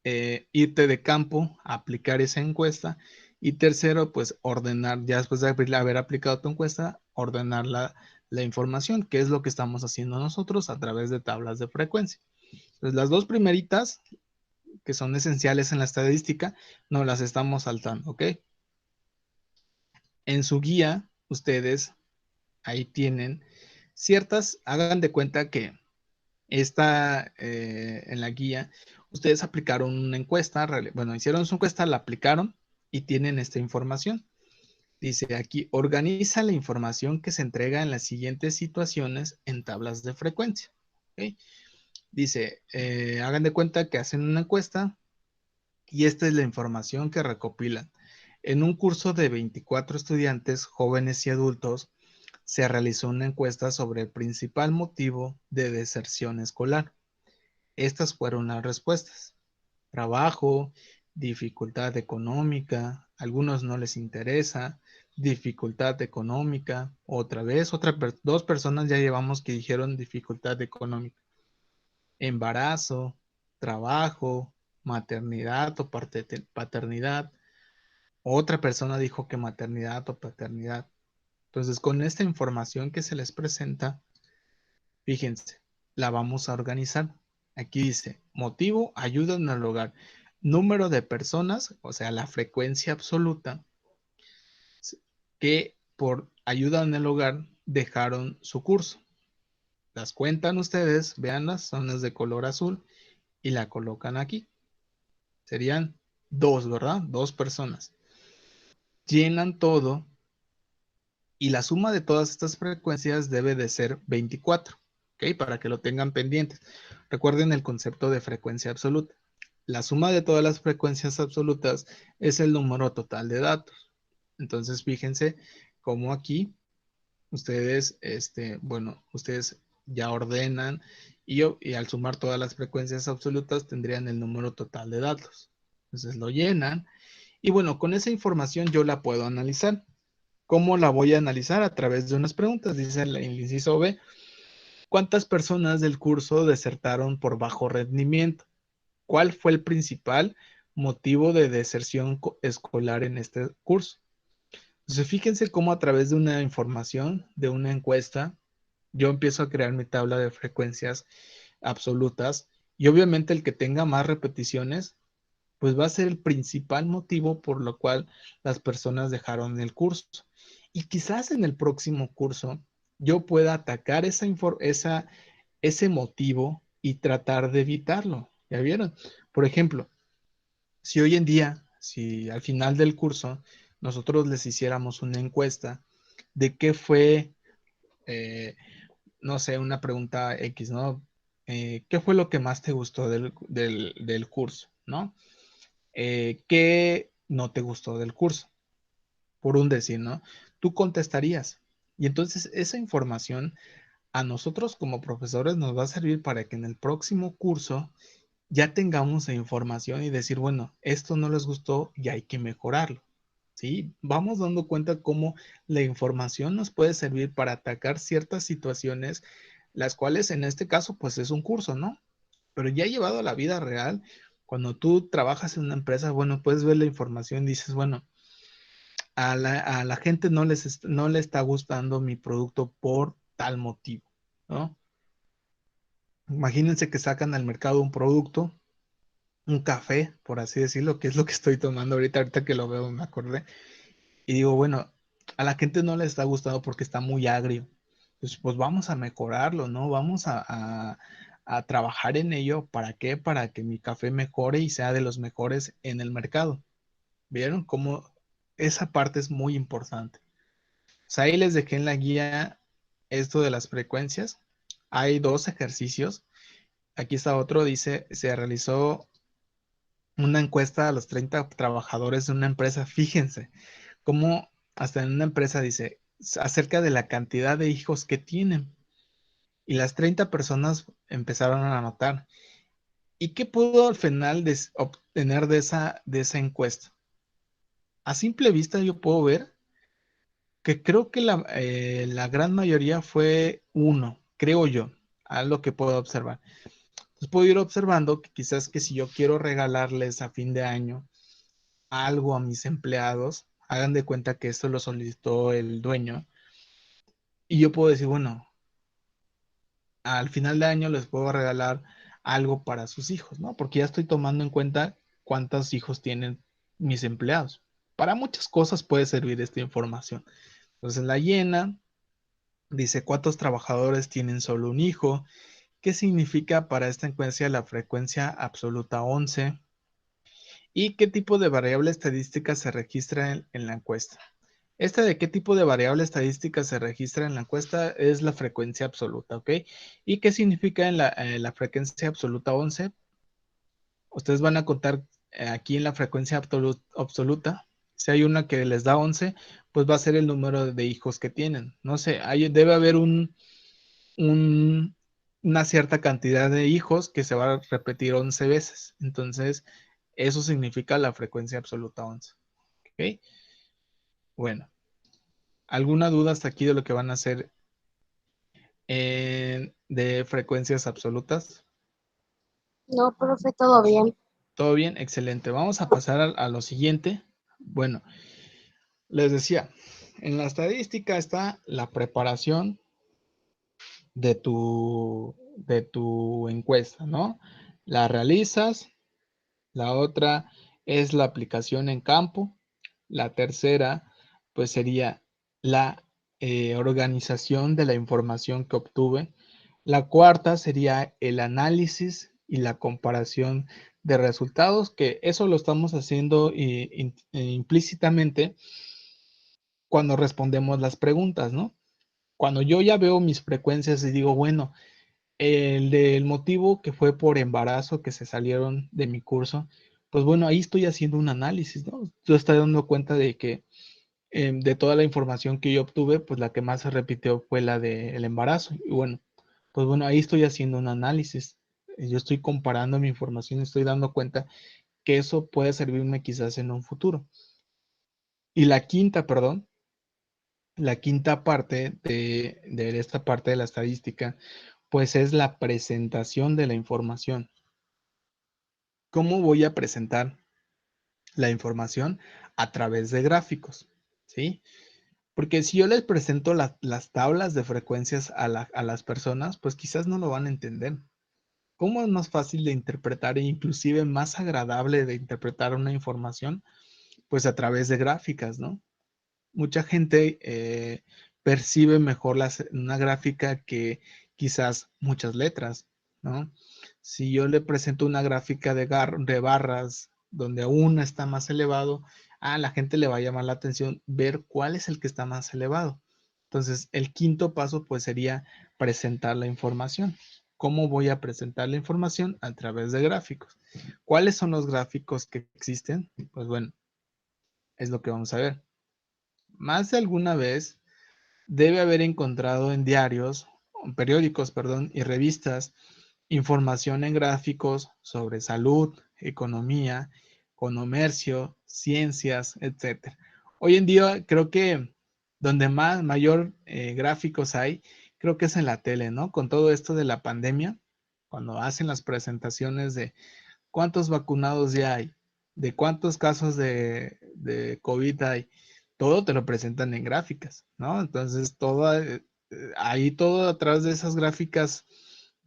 irte de campo, aplicar esa encuesta. Y tercero, pues ordenar, ya después de haber aplicado tu encuesta, ordenar la información, que es lo que estamos haciendo nosotros a través de tablas de frecuencia. Entonces, las dos primeritas, que son esenciales en la estadística, no las estamos saltando, ¿ok? En su guía, ustedes ahí tienen hagan de cuenta que en la guía, ustedes aplicaron una encuesta, bueno, hicieron su encuesta, la aplicaron y tienen esta información. Dice aquí, organiza la información que se entrega en las siguientes situaciones en tablas de frecuencia. ¿Okay? Dice, hagan de cuenta que hacen una encuesta y esta es la información que recopilan. En un curso de 24 estudiantes, jóvenes y adultos, se realizó una encuesta sobre el principal motivo de deserción escolar. Estas fueron las respuestas: trabajo, dificultad económica, algunos no les interesa, dificultad económica, otra vez, dos personas ya llevamos que dijeron dificultad económica, embarazo, trabajo, maternidad o paternidad. Otra persona dijo que maternidad o paternidad. Entonces, con esta información que se les presenta, fíjense, la vamos a organizar. Aquí dice, motivo, ayuda en el hogar. Número de personas, o sea, la frecuencia absoluta, que por ayuda en el hogar dejaron su curso. Las cuentan ustedes, veanlas, son las de color azul y la colocan aquí. Serían dos, ¿verdad? Dos personas. Llenan todo y la suma de todas estas frecuencias debe de ser 24, ¿ok? Para que lo tengan pendientes. Recuerden el concepto de frecuencia absoluta. La suma de todas las frecuencias absolutas es el número total de datos. Entonces, fíjense cómo aquí ustedes, bueno, ustedes ya ordenan y al sumar todas las frecuencias absolutas tendrían el número total de datos. Entonces lo llenan y bueno, con esa información yo la puedo analizar. ¿Cómo la voy a analizar? A través de unas preguntas. Dice el inciso B, ¿cuántas personas del curso desertaron por bajo rendimiento? ¿Cuál fue el principal motivo de deserción escolar en este curso? Entonces, fíjense cómo a través de una información, de una encuesta, yo empiezo a crear mi tabla de frecuencias absolutas y obviamente el que tenga más repeticiones, pues va a ser el principal motivo por lo cual las personas dejaron el curso. Y quizás en el próximo curso yo pueda atacar ese motivo y tratar de evitarlo. ¿Ya vieron? Por ejemplo, si hoy en día, si al final del curso nosotros les hiciéramos una encuesta de qué fue, eh, no sé, una pregunta X, ¿no? ¿Qué fue lo que más te gustó del curso, ¿no? ¿Qué no te gustó del curso? Por un decir, ¿no? Tú contestarías. Y entonces esa información a nosotros como profesores nos va a servir para que en el próximo curso ya tengamos la información y decir, bueno, esto no les gustó y hay que mejorarlo. ¿Sí? Vamos dando cuenta cómo la información nos puede servir para atacar ciertas situaciones, las cuales en este caso pues es un curso, ¿no? Pero ya llevado a la vida real, cuando tú trabajas en una empresa, bueno, puedes ver la información y dices, bueno, a la gente no le está gustando mi producto por tal motivo, ¿no? Imagínense que sacan al mercado un producto, un café, por así decirlo, que es lo que estoy tomando ahorita que lo veo, me acordé. Y digo, bueno, a la gente no le está gustando porque está muy agrio. Pues vamos a mejorarlo, ¿no? Vamos a trabajar en ello. ¿Para qué? Para que mi café mejore y sea de los mejores en el mercado. ¿Vieron cómo esa parte es muy importante? O sea, ahí les dejé en la guía esto de las frecuencias. Hay dos ejercicios. Aquí está otro, dice, se realizó una encuesta a los 30 trabajadores de una empresa. Fíjense cómo hasta en una empresa dice acerca de la cantidad de hijos que tienen. Y las 30 personas empezaron a anotar. ¿Y qué pudo al final obtener de esa encuesta? A simple vista yo puedo ver que creo que la gran mayoría fue uno, creo yo, a lo que puedo observar. Entonces puedo ir observando que quizás que si yo quiero regalarles a fin de año algo a mis empleados, hagan de cuenta que esto lo solicitó el dueño, y yo puedo decir, bueno, al final de año les puedo regalar algo para sus hijos, ¿no? Porque ya estoy tomando en cuenta cuántos hijos tienen mis empleados. Para muchas cosas puede servir esta información. Entonces la llena, dice cuántos trabajadores tienen solo un hijo, qué significa para esta encuesta la frecuencia absoluta 11 y qué tipo de variable estadística se registra en la encuesta. Esta de qué tipo de variable estadística se registra en la encuesta es la frecuencia absoluta, ¿ok? ¿Y qué significa en la frecuencia absoluta 11? Ustedes van a contar aquí en la frecuencia absoluta. Si hay una que les da 11, pues va a ser el número de hijos que tienen. No sé, debe haber un- una cierta cantidad de hijos que se va a repetir 11 veces. Entonces, eso significa la frecuencia absoluta 11. ¿Ok? Bueno, ¿alguna duda hasta aquí de lo que van a hacer de frecuencias absolutas? No, profe, todo bien. ¿Todo bien? Excelente. Vamos a pasar a lo siguiente. Bueno, les decía, en la estadística está la preparación de tu encuesta, ¿no? La realizas, la otra es la aplicación en campo, la tercera, pues sería la organización de la información que obtuve, la cuarta sería el análisis y la comparación de resultados, que eso lo estamos haciendo implícitamente cuando respondemos las preguntas, ¿no? Cuando yo ya veo mis frecuencias y digo, bueno, el del motivo que fue por embarazo que se salieron de mi curso, pues bueno, ahí estoy haciendo un análisis, ¿no? Yo estoy dando cuenta de que de toda la información que yo obtuve, pues la que más se repitió fue la del embarazo. Y bueno, pues bueno, ahí estoy haciendo un análisis. Yo estoy comparando mi información, estoy dando cuenta que eso puede servirme quizás en un futuro. Y la quinta, perdón, la quinta parte de esta parte de la estadística, pues es la presentación de la información. ¿Cómo voy a presentar la información? A través de gráficos, ¿sí? Porque si yo les presento las tablas de frecuencias a las personas, pues quizás no lo van a entender. ¿Cómo es más fácil de interpretar e inclusive más agradable de interpretar una información? Pues a través de gráficas, ¿no? Mucha gente percibe mejor una gráfica que quizás muchas letras, ¿no? Si yo le presento una gráfica de barras donde una está más elevado, a la gente le va a llamar la atención ver cuál es el que está más elevado. Entonces, el quinto paso pues sería presentar la información. ¿Cómo voy a presentar la información? A través de gráficos. ¿Cuáles son los gráficos que existen? Pues bueno, es lo que vamos a ver. Más de alguna vez debe haber encontrado en diarios, periódicos, perdón, y revistas información en gráficos sobre salud, economía, comercio, ciencias, etcétera. Hoy en día creo que donde mayor gráficos hay, creo que es en la tele, ¿no? Con todo esto de la pandemia, cuando hacen las presentaciones de cuántos vacunados ya hay, de cuántos casos de COVID hay, todo te lo presentan en gráficas, ¿no? Entonces, ahí todo atrás de esas gráficas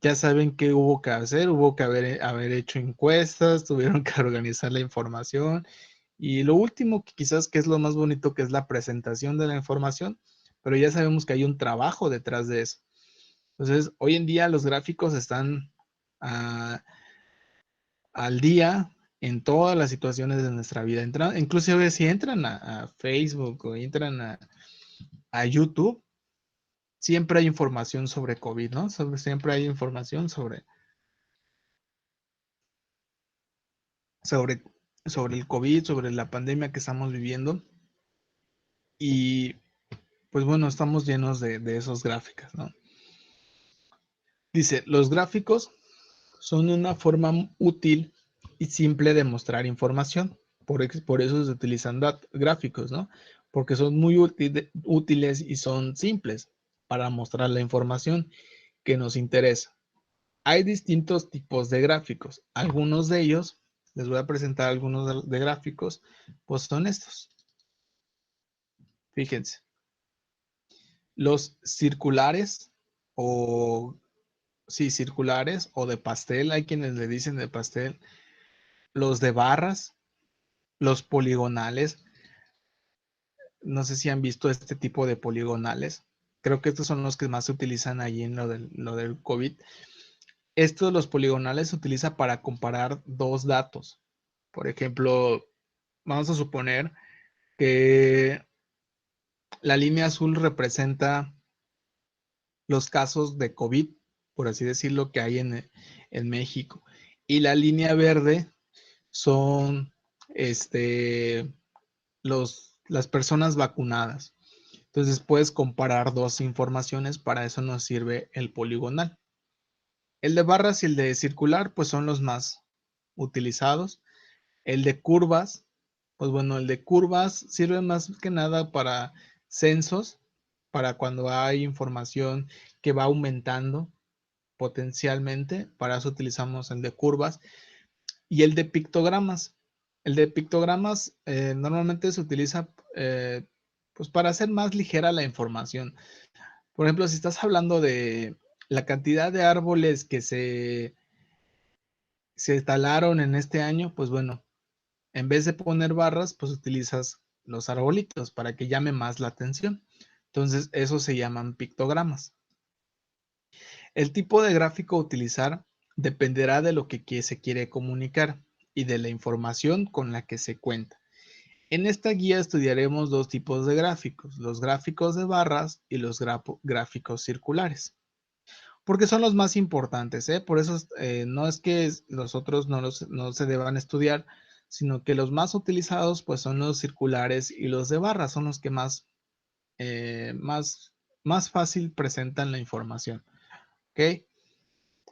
ya saben qué hubo que hacer, hubo que haber hecho encuestas, tuvieron que organizar la información y lo último que quizás que es lo más bonito que es la presentación de la información, pero ya sabemos que hay un trabajo detrás de eso. Entonces, hoy en día los gráficos están al día en todas las situaciones de nuestra vida. Inclusive si entran a Facebook o entran a YouTube, siempre hay información sobre COVID, ¿no? Siempre hay información sobre, sobre el COVID, sobre la pandemia que estamos viviendo. Y pues bueno, estamos llenos de esos gráficos, ¿no? Dice, los gráficos son una forma útil y simple de mostrar información. Por eso se utilizan gráficos, ¿no? Porque son muy útiles y son simples para mostrar la información que nos interesa. Hay distintos tipos de gráficos. Algunos de ellos, les voy a presentar algunos de gráficos, pues son estos. Fíjense. Los circulares o, sí, circulares o de pastel, hay quienes le dicen de pastel, los de barras, los poligonales, no sé si han visto este tipo de poligonales. Creo que estos son los que más se utilizan ahí en lo del COVID. Estos, los poligonales, se utiliza para comparar dos datos. Por ejemplo, vamos a suponer que la línea azul representa los casos de COVID, por así decirlo, que hay en México. Y la línea verde son las personas vacunadas. Entonces puedes comparar dos informaciones, para eso nos sirve el poligonal. El de barras y el de circular, pues son los más utilizados. El de curvas, pues bueno, el de curvas sirve más que nada para censos, para cuando hay información que va aumentando potencialmente, para eso utilizamos el de curvas. y el de pictogramas. El de pictogramas normalmente se utiliza pues para hacer más ligera la información. Por ejemplo, si estás hablando de la cantidad de árboles que se talaron en este año, pues bueno, en vez de poner barras, pues utilizas los arbolitos para que llame más la atención. Entonces, eso se llaman pictogramas. El tipo de gráfico a utilizar dependerá de lo que se quiere comunicar y de la información con la que se cuenta. En esta guía estudiaremos dos tipos de gráficos, los gráficos de barras y los gráficos circulares, porque son los más importantes, ¿eh? Por eso no es que los otros no se deban estudiar, sino que los más utilizados pues son los circulares y los de barras, son los que más fácil presentan la información, ¿ok?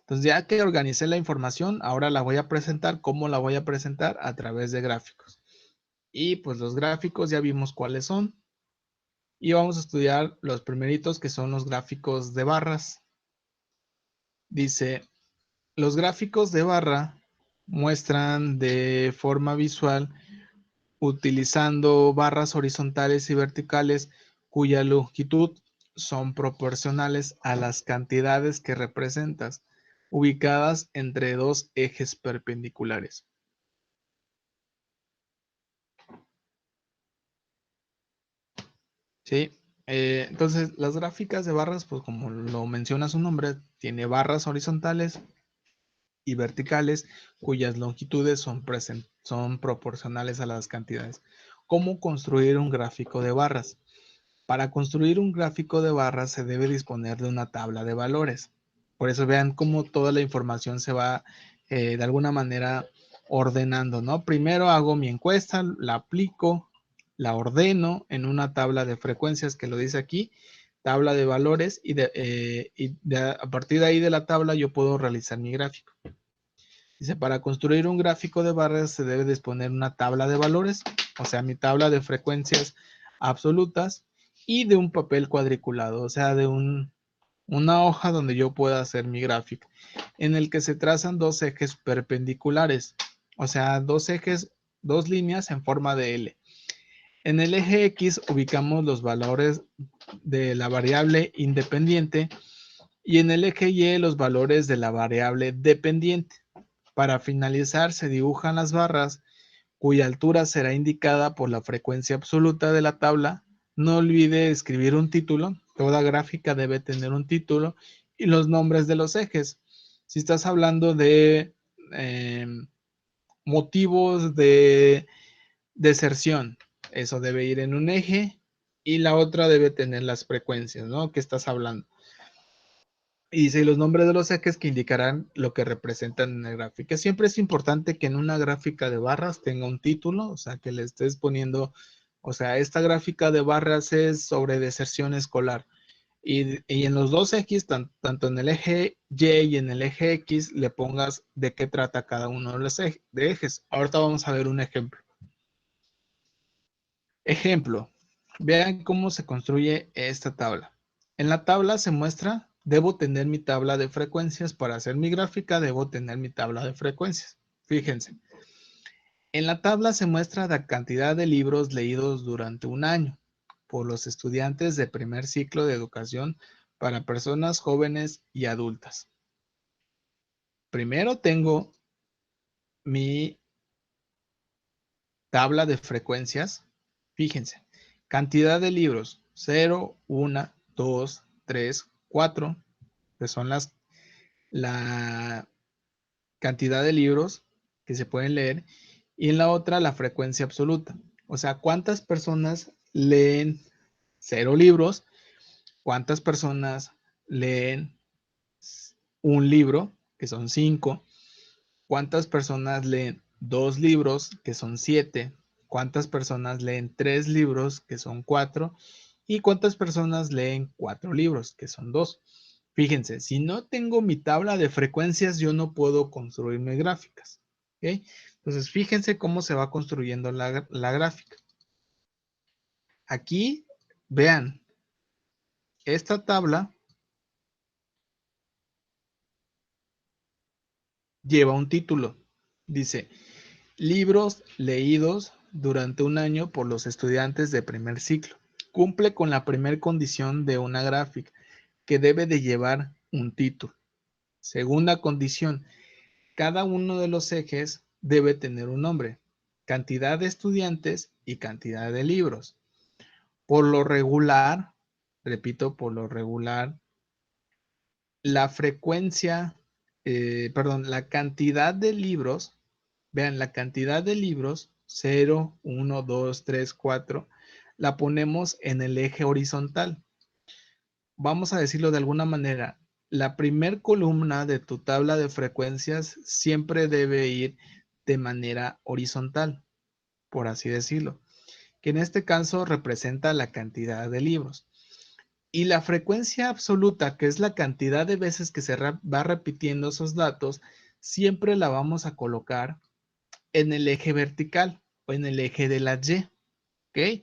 Entonces ya que organicé la información, ahora la voy a presentar. ¿Cómo la voy a presentar? A través de gráficos. Y pues los gráficos ya vimos cuáles son. Y vamos a estudiar los primeritos que son los gráficos de barras. Dice, los gráficos de barra muestran de forma visual utilizando barras horizontales y verticales cuya longitud son proporcionales a las cantidades que representas, ubicadas entre dos ejes perpendiculares. ¿Sí? Entonces, las gráficas de barras, pues como lo menciona su nombre, tiene barras horizontales y verticales cuyas longitudes son proporcionales a las cantidades. ¿Cómo construir un gráfico de barras? Para construir un gráfico de barras se debe disponer de una tabla de valores. Por eso vean cómo toda la información se va de alguna manera ordenando, ¿no? Primero hago mi encuesta, la aplico, la ordeno en una tabla de frecuencias que lo dice aquí, tabla de valores a partir de ahí de la tabla yo puedo realizar mi gráfico. Dice, para construir un gráfico de barras se debe disponer una tabla de valores, o sea, mi tabla de frecuencias absolutas y de un papel cuadriculado, o sea, de una hoja donde yo pueda hacer mi gráfico, en el que se trazan dos ejes perpendiculares, o sea, dos líneas en forma de L. En el eje X ubicamos los valores de la variable independiente y en el eje Y los valores de la variable dependiente. Para finalizar, se dibujan las barras cuya altura será indicada por la frecuencia absoluta de la tabla. No olvide escribir un título. Toda gráfica debe tener un título y los nombres de los ejes. Si estás hablando de motivos de deserción, eso debe ir en un eje y la otra debe tener las frecuencias, ¿no? Que estás hablando. Y dice los nombres de los ejes que indicarán lo que representan en la gráfica. Siempre es importante que en una gráfica de barras tenga un título, o sea, que le estés poniendo, o sea, esta gráfica de barras es sobre deserción escolar. Y en los dos ejes, tanto en el eje Y y en el eje X, le pongas de qué trata cada uno de los ejes. Ahorita vamos a ver un ejemplo. Ejemplo, vean cómo se construye esta tabla. En la tabla se muestra, debo tener mi tabla de frecuencias. Para hacer mi gráfica, debo tener mi tabla de frecuencias. Fíjense, en la tabla se muestra la cantidad de libros leídos durante un año por los estudiantes de primer ciclo de educación para personas jóvenes y adultas. Primero tengo mi tabla de frecuencias. Fíjense, cantidad de libros, 0, 1, 2, 3, 4, que son la cantidad de libros que se pueden leer, y en la otra la frecuencia absoluta. O sea, ¿cuántas personas leen 0 libros? ¿Cuántas personas leen un libro, que son 5? ¿Cuántas personas leen 2 libros, que son 7? ¿Cuántas personas leen 3 libros, que son 4? ¿Y cuántas personas leen 4 libros, que son 2? Fíjense, si no tengo mi tabla de frecuencias, yo no puedo construirme gráficas. ¿Okay? Entonces, fíjense cómo se va construyendo la gráfica. Aquí, vean, esta tabla lleva un título. Dice, libros leídos durante un año por los estudiantes de primer ciclo. Cumple con la primera condición de una gráfica, que debe de llevar un título. Segunda condición, cada uno de los ejes debe tener un nombre, cantidad de estudiantes y cantidad de libros. Por lo regular, repito, por lo regular, la frecuencia, la cantidad de libros, vean, la cantidad de libros, 0, 1, 2, 3, 4, la ponemos en el eje horizontal. Vamos a decirlo de alguna manera, la primer columna de tu tabla de frecuencias siempre debe ir de manera horizontal, por así decirlo, que en este caso representa la cantidad de libros. Y la frecuencia absoluta, que es la cantidad de veces que se va repitiendo esos datos, siempre la vamos a colocar en el eje vertical o en el eje de la Y, ¿ok?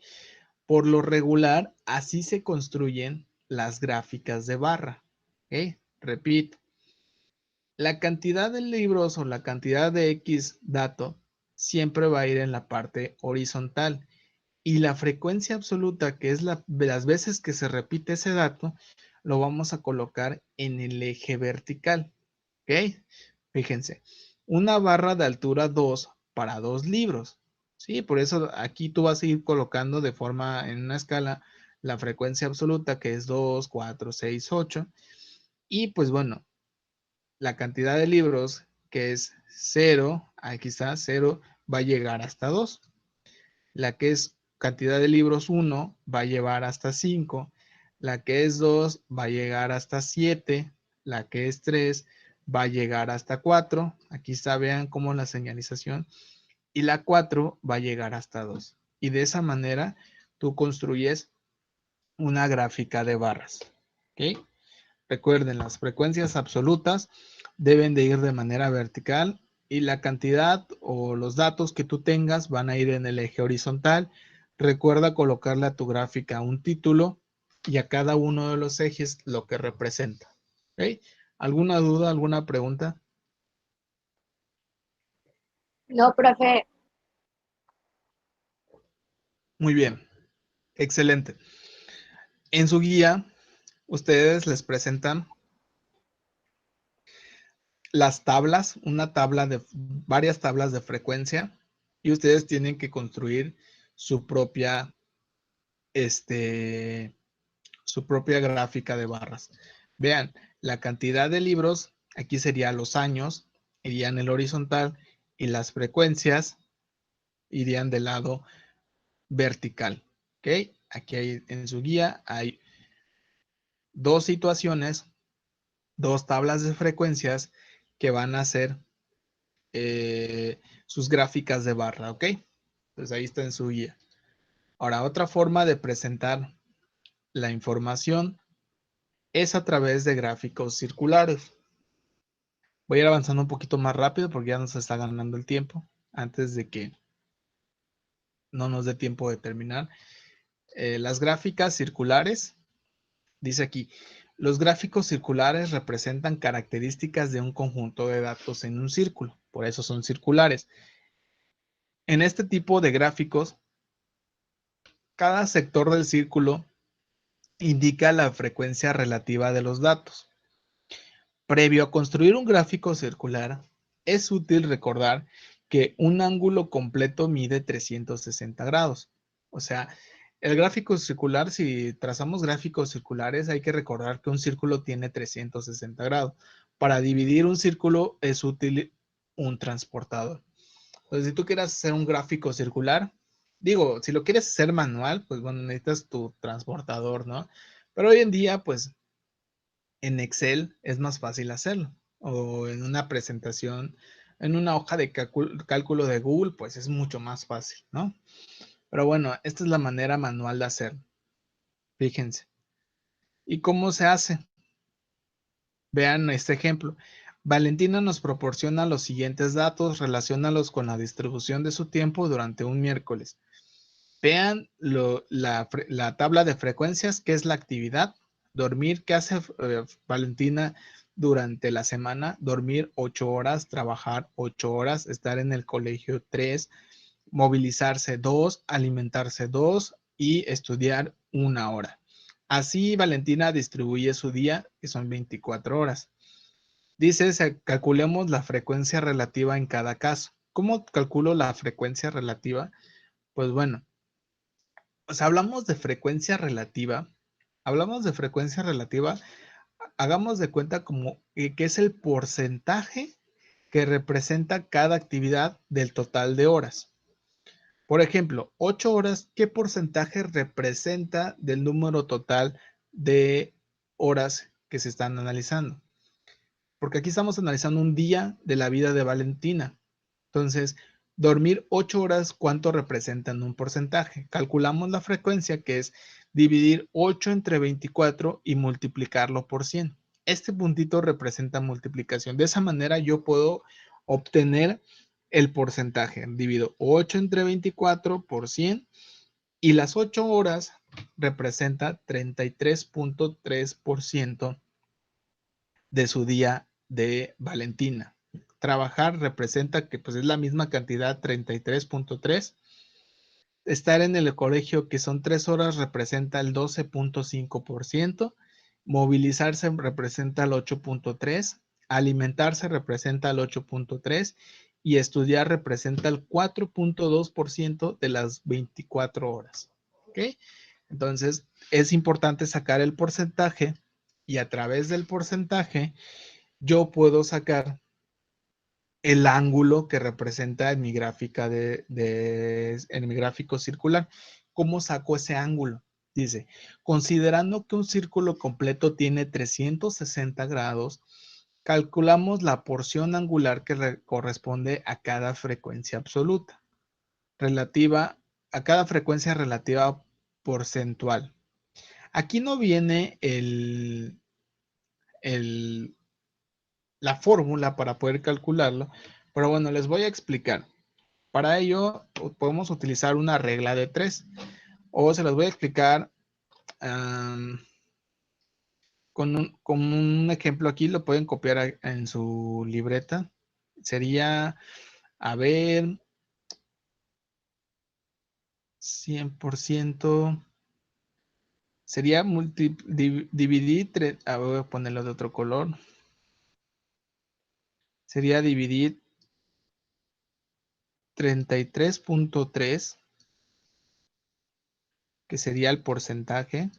Por lo regular, así se construyen las gráficas de barra, ¿ok? Repito, la cantidad de libros o la cantidad de X dato siempre va a ir en la parte horizontal y la frecuencia absoluta, que es las veces que se repite ese dato, lo vamos a colocar en el eje vertical, ¿ok? Fíjense, una barra de altura 2 para 2 libros, ¿sí? Por eso aquí tú vas a ir colocando de forma en una escala la frecuencia absoluta, que es 2, 4, 6, 8, y pues bueno, la cantidad de libros, que es 0, aquí está, 0, va a llegar hasta 2. La que es cantidad de libros 1 va a llevar hasta 5. La que es 2 va a llegar hasta 7. La que es 3 va a llegar hasta 4. Aquí está, vean cómo la señalización. Y la 4 va a llegar hasta 2. Y de esa manera tú construyes una gráfica de barras. ¿Ok? Recuerden, las frecuencias absolutas deben de ir de manera vertical y la cantidad o los datos que tú tengas van a ir en el eje horizontal. Recuerda colocarle a tu gráfica un título y a cada uno de los ejes lo que representa. ¿Ok? ¿Alguna duda, alguna pregunta? No, profe. Muy bien, excelente. En su guía, ustedes les presentan las tablas, una tabla de varias tablas de frecuencia y ustedes tienen que construir su propia, su propia gráfica de barras. Vean, la cantidad de libros, aquí sería los años, irían en el horizontal y las frecuencias irían del lado vertical. ¿Ok? Aquí hay, en su guía hay dos situaciones, dos tablas de frecuencias que van a ser sus gráficas de barra, ¿ok? Entonces ahí está en su guía. Ahora, otra forma de presentar la información es a través de gráficos circulares. Voy a ir avanzando un poquito más rápido porque ya nos está ganando el tiempo antes de que no nos dé tiempo de terminar. Las gráficas circulares, dice aquí, los gráficos circulares representan características de un conjunto de datos en un círculo, por eso son circulares. En este tipo de gráficos, cada sector del círculo indica la frecuencia relativa de los datos. Previo a construir un gráfico circular, es útil recordar que un ángulo completo mide 360 grados. O sea, el gráfico circular, si trazamos gráficos circulares, hay que recordar que un círculo tiene 360 grados. Para dividir un círculo es útil un transportador. Entonces, si tú quieres hacer un gráfico circular, digo, si lo quieres hacer manual, pues bueno, necesitas tu transportador, ¿no? Pero hoy en día, pues en Excel es más fácil hacerlo. O en una presentación, en una hoja de cálculo de Google, pues es mucho más fácil, ¿no? Pero bueno, esta es la manera manual de hacerlo. Fíjense. ¿Y cómo se hace? Vean este ejemplo. Valentina nos proporciona los siguientes datos, relaciónalos con la distribución de su tiempo durante un miércoles. Vean la tabla de frecuencias, que es la actividad. Dormir, ¿qué hace Valentina durante la semana, dormir 8 horas, trabajar 8 horas, estar en el colegio 3, movilizarse 2, alimentarse 2 y estudiar 1 hora. Así Valentina distribuye su día, que son 24 horas. Dice, calculemos la frecuencia relativa en cada caso. ¿Cómo calculo la frecuencia relativa? Pues bueno, pues hablamos de frecuencia relativa. Hagamos de cuenta como que es el porcentaje que representa cada actividad del total de horas. Por ejemplo, 8 horas, ¿qué porcentaje representa del número total de horas que se están analizando? Porque aquí estamos analizando un día de la vida de Valentina. Entonces, dormir 8 horas, ¿cuánto representa en un porcentaje? Calculamos la frecuencia, que es dividir 8 entre 24 y multiplicarlo por 100. Este puntito representa multiplicación. De esa manera yo puedo obtener el porcentaje. Divido 8 entre 24 por 100 y las 8 horas representa 33.3% de su día de Valentina. Trabajar representa que pues es la misma cantidad, 33.3. Estar en el colegio, que son 3 horas, representa el 12.5%. Movilizarse representa el 8.3%. Alimentarse representa el 8.3%. Y estudiar representa el 4.2% de las 24 horas. ¿Ok? Entonces, es importante sacar el porcentaje y a través del porcentaje yo puedo sacar el ángulo que representa en mi gráfica en mi gráfico circular. ¿Cómo saco ese ángulo? Dice, considerando que un círculo completo tiene 360 grados, calculamos la porción angular que corresponde a cada frecuencia absoluta, relativa a cada frecuencia relativa porcentual. Aquí no viene la fórmula para poder calcularlo, pero bueno, les voy a explicar. Para ello podemos utilizar una regla de 3 o se las voy a explicar con un ejemplo. Aquí lo pueden copiar en su libreta. Sería, a ver, 100%, sería dividir, voy a ponerlo de otro color, sería dividir 33.3, que sería el porcentaje.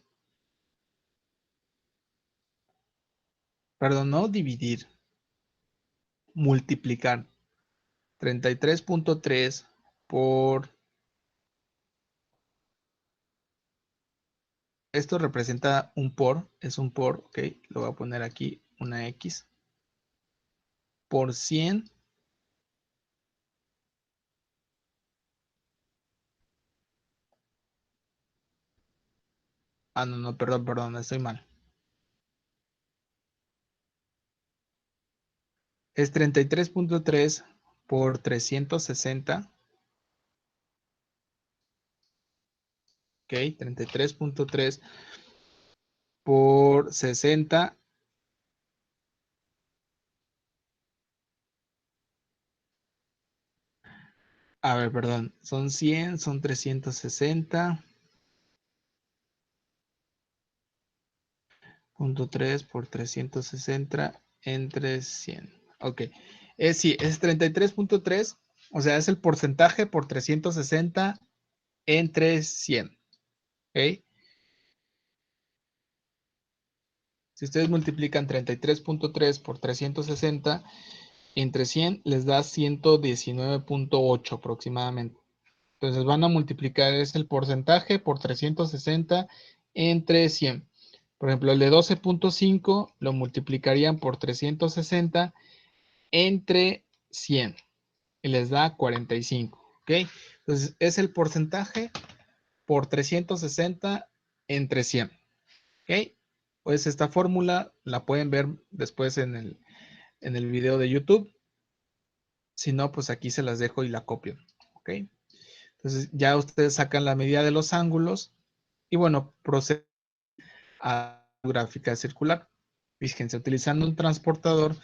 Perdón, no dividir, multiplicar 33.3 por, esto representa un por, es un por, ok, lo voy a poner aquí una X, por 100 no, perdón, estoy mal. Es 33.3 por 360. Ok, 33.3 por 60. A ver, perdón, son 100, son 360. .3 por 360 entre 100. Ok. Sí, es 33.3. O sea, es el porcentaje por 360 entre 100. ¿Ok? Si ustedes multiplican 33.3 por 360 entre 100, les da 119.8 aproximadamente. Entonces van a multiplicar, es el porcentaje por 360 entre 100. Por ejemplo, el de 12.5 lo multiplicarían por 360 entre 100 y les da 45. ¿Ok? Entonces es el porcentaje por 360 entre 100. ¿Ok? Pues esta fórmula la pueden ver después en el video de YouTube. Si no, pues aquí se las dejo y la copio. ¿Ok? Entonces ya ustedes sacan la medida de los ángulos y bueno, proceden a la gráfica circular. Fíjense, utilizando un transportador,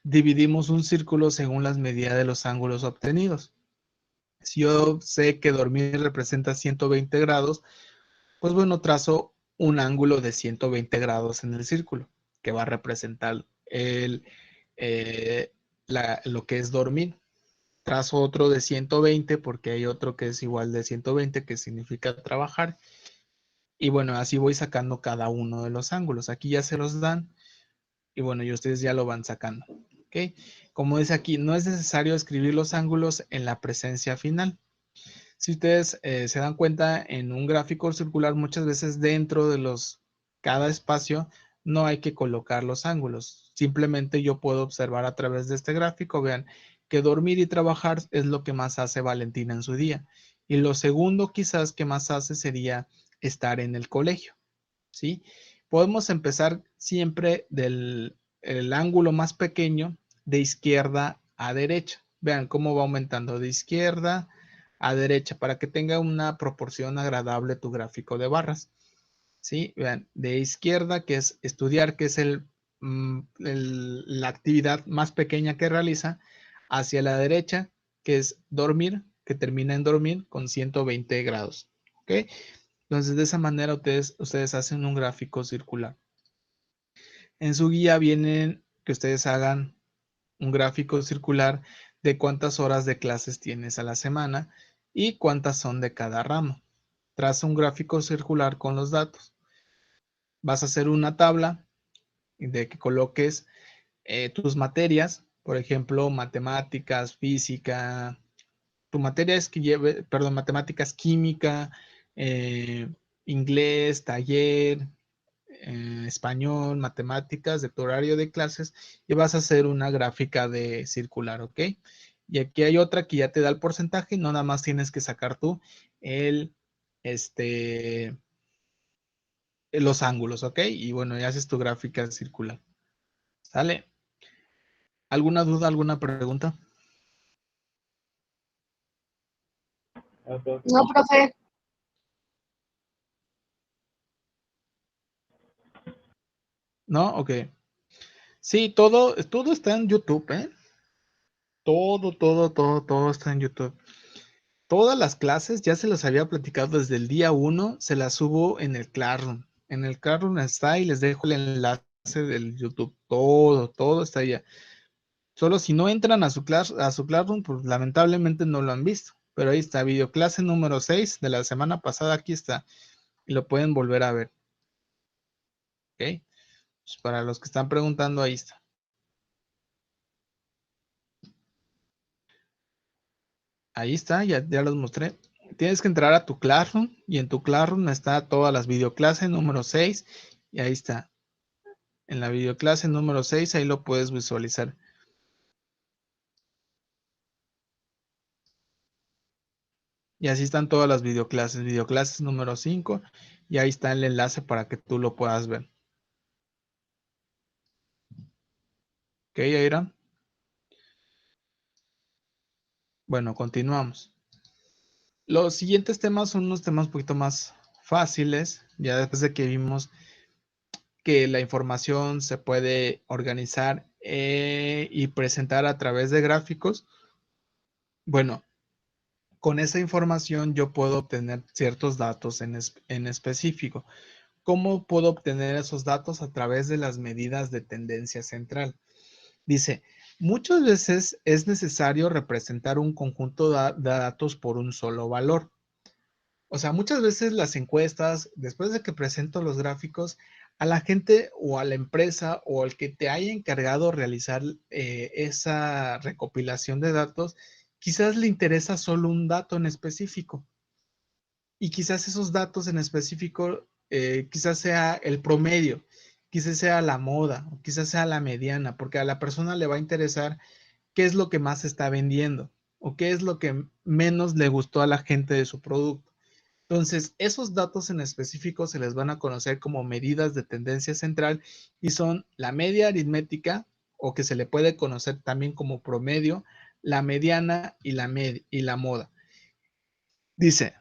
dividimos un círculo según las medidas de los ángulos obtenidos. Si yo sé que dormir representa 120 grados, pues bueno, trazo un ángulo de 120 grados en el círculo, que va a representar lo que es dormir. Trazo otro de 120 porque hay otro que es igual de 120, que significa trabajar. Y bueno, así voy sacando cada uno de los ángulos. Aquí ya se los dan y bueno, y ustedes ya lo van sacando. ¿Ok? Como dice aquí, no es necesario escribir los ángulos en la presencia final. Si ustedes se dan cuenta, en un gráfico circular muchas veces dentro de cada espacio no hay que colocar los ángulos. Simplemente yo puedo observar a través de este gráfico, vean, que dormir y trabajar es lo que más hace Valentina en su día. Y lo segundo quizás que más hace sería estar en el colegio, ¿sí? Podemos empezar siempre del el ángulo más pequeño de izquierda a derecha. Vean cómo va aumentando de izquierda a derecha para que tenga una proporción agradable tu gráfico de barras. ¿Sí? Vean, de izquierda, que es estudiar, que es la actividad más pequeña que realiza, hacia la derecha, que es dormir, que termina en dormir con 120 grados. ¿Ok? Entonces, de esa manera ustedes hacen un gráfico circular. En su guía vienen que ustedes hagan un gráfico circular de cuántas horas de clases tienes a la semana y cuántas son de cada ramo. Traza un gráfico circular con los datos. Vas a hacer una tabla de que coloques tus materias, por ejemplo, matemáticas, física. Tu materia es que lleve, perdón, matemáticas, química, eh, inglés, taller, español, matemáticas, de tu horario de clases, y vas a hacer una gráfica de circular, ¿ok? Y aquí hay otra que ya te da el porcentaje, no nada más tienes que sacar tú el, este, los ángulos, ¿ok? Y bueno, ya haces tu gráfica circular. ¿Sale? ¿Alguna duda, alguna pregunta? No, profe. ¿No? Ok. Sí, todo está en YouTube, ¿eh? Todo está en YouTube. Todas las clases ya se las había platicado desde el día 1, se las subo en el Classroom. En el Classroom está y les dejo el enlace del YouTube. Todo está allá. Solo si no entran a su Classroom, pues lamentablemente no lo han visto. Pero ahí está, videoclase número 6 de la semana pasada, aquí está. Y lo pueden volver a ver. ¿Ok? Pues para los que están preguntando, ahí está. Ahí está, ya los mostré. Tienes que entrar a tu Classroom y en tu Classroom está todas las videoclases número 6 y ahí está. En la videoclase número 6 ahí lo puedes visualizar. Y así están todas las videoclases. Videoclases número 5 y ahí está el enlace para que tú lo puedas ver. ¿Ok, Aira? Bueno, continuamos. Los siguientes temas son unos temas un poquito más fáciles, ya después de que vimos que la información se puede organizar y presentar a través de gráficos. Bueno, con esa información yo puedo obtener ciertos datos en específico. ¿Cómo puedo obtener esos datos? A través de las medidas de tendencia central. Dice, muchas veces es necesario representar un conjunto de datos por un solo valor. O sea, muchas veces las encuestas, después de que presento los gráficos, a la gente o a la empresa o al que te haya encargado realizar esa recopilación de datos, quizás le interesa solo un dato en específico. Y quizás esos datos en específico, quizás sea el promedio, quizás sea la moda, o quizás sea la mediana, porque a la persona le va a interesar qué es lo que más está vendiendo o qué es lo que menos le gustó a la gente de su producto. Entonces, esos datos en específico se les van a conocer como medidas de tendencia central y son la media aritmética, o que se le puede conocer también como promedio, la mediana y la moda. Dice,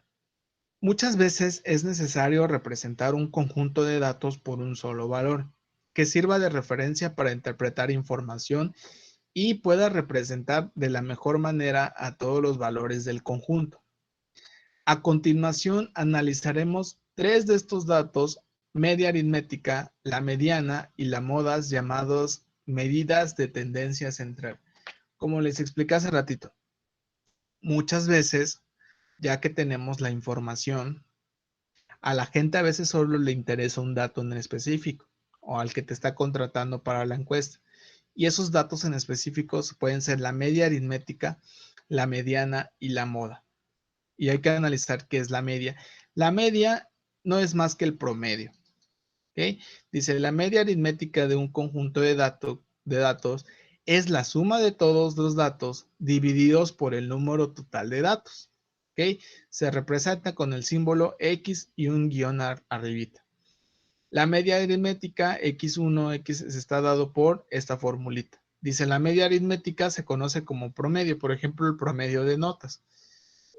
muchas veces es necesario representar un conjunto de datos por un solo valor. que sirva de referencia para interpretar información y pueda representar de la mejor manera a todos los valores del conjunto. A continuación, analizaremos 3 de estos datos: media aritmética, la mediana y la modas, llamados medidas de tendencia central. Como les expliqué hace ratito, muchas veces, ya que tenemos la información, a la gente a veces solo le interesa un dato en específico o al que te está contratando para la encuesta. Y esos datos en específicos pueden ser la media aritmética, la mediana y la moda. Y hay que analizar qué es la media. La media no es más que el promedio. ¿Okay? Dice, la media aritmética de un conjunto de datos es la suma de todos los datos divididos por el número total de datos. ¿Okay? Se representa con el símbolo X y un guión arribita. La media aritmética X1, X está dado por esta formulita. Dice, la media aritmética se conoce como promedio, por ejemplo, el promedio de notas.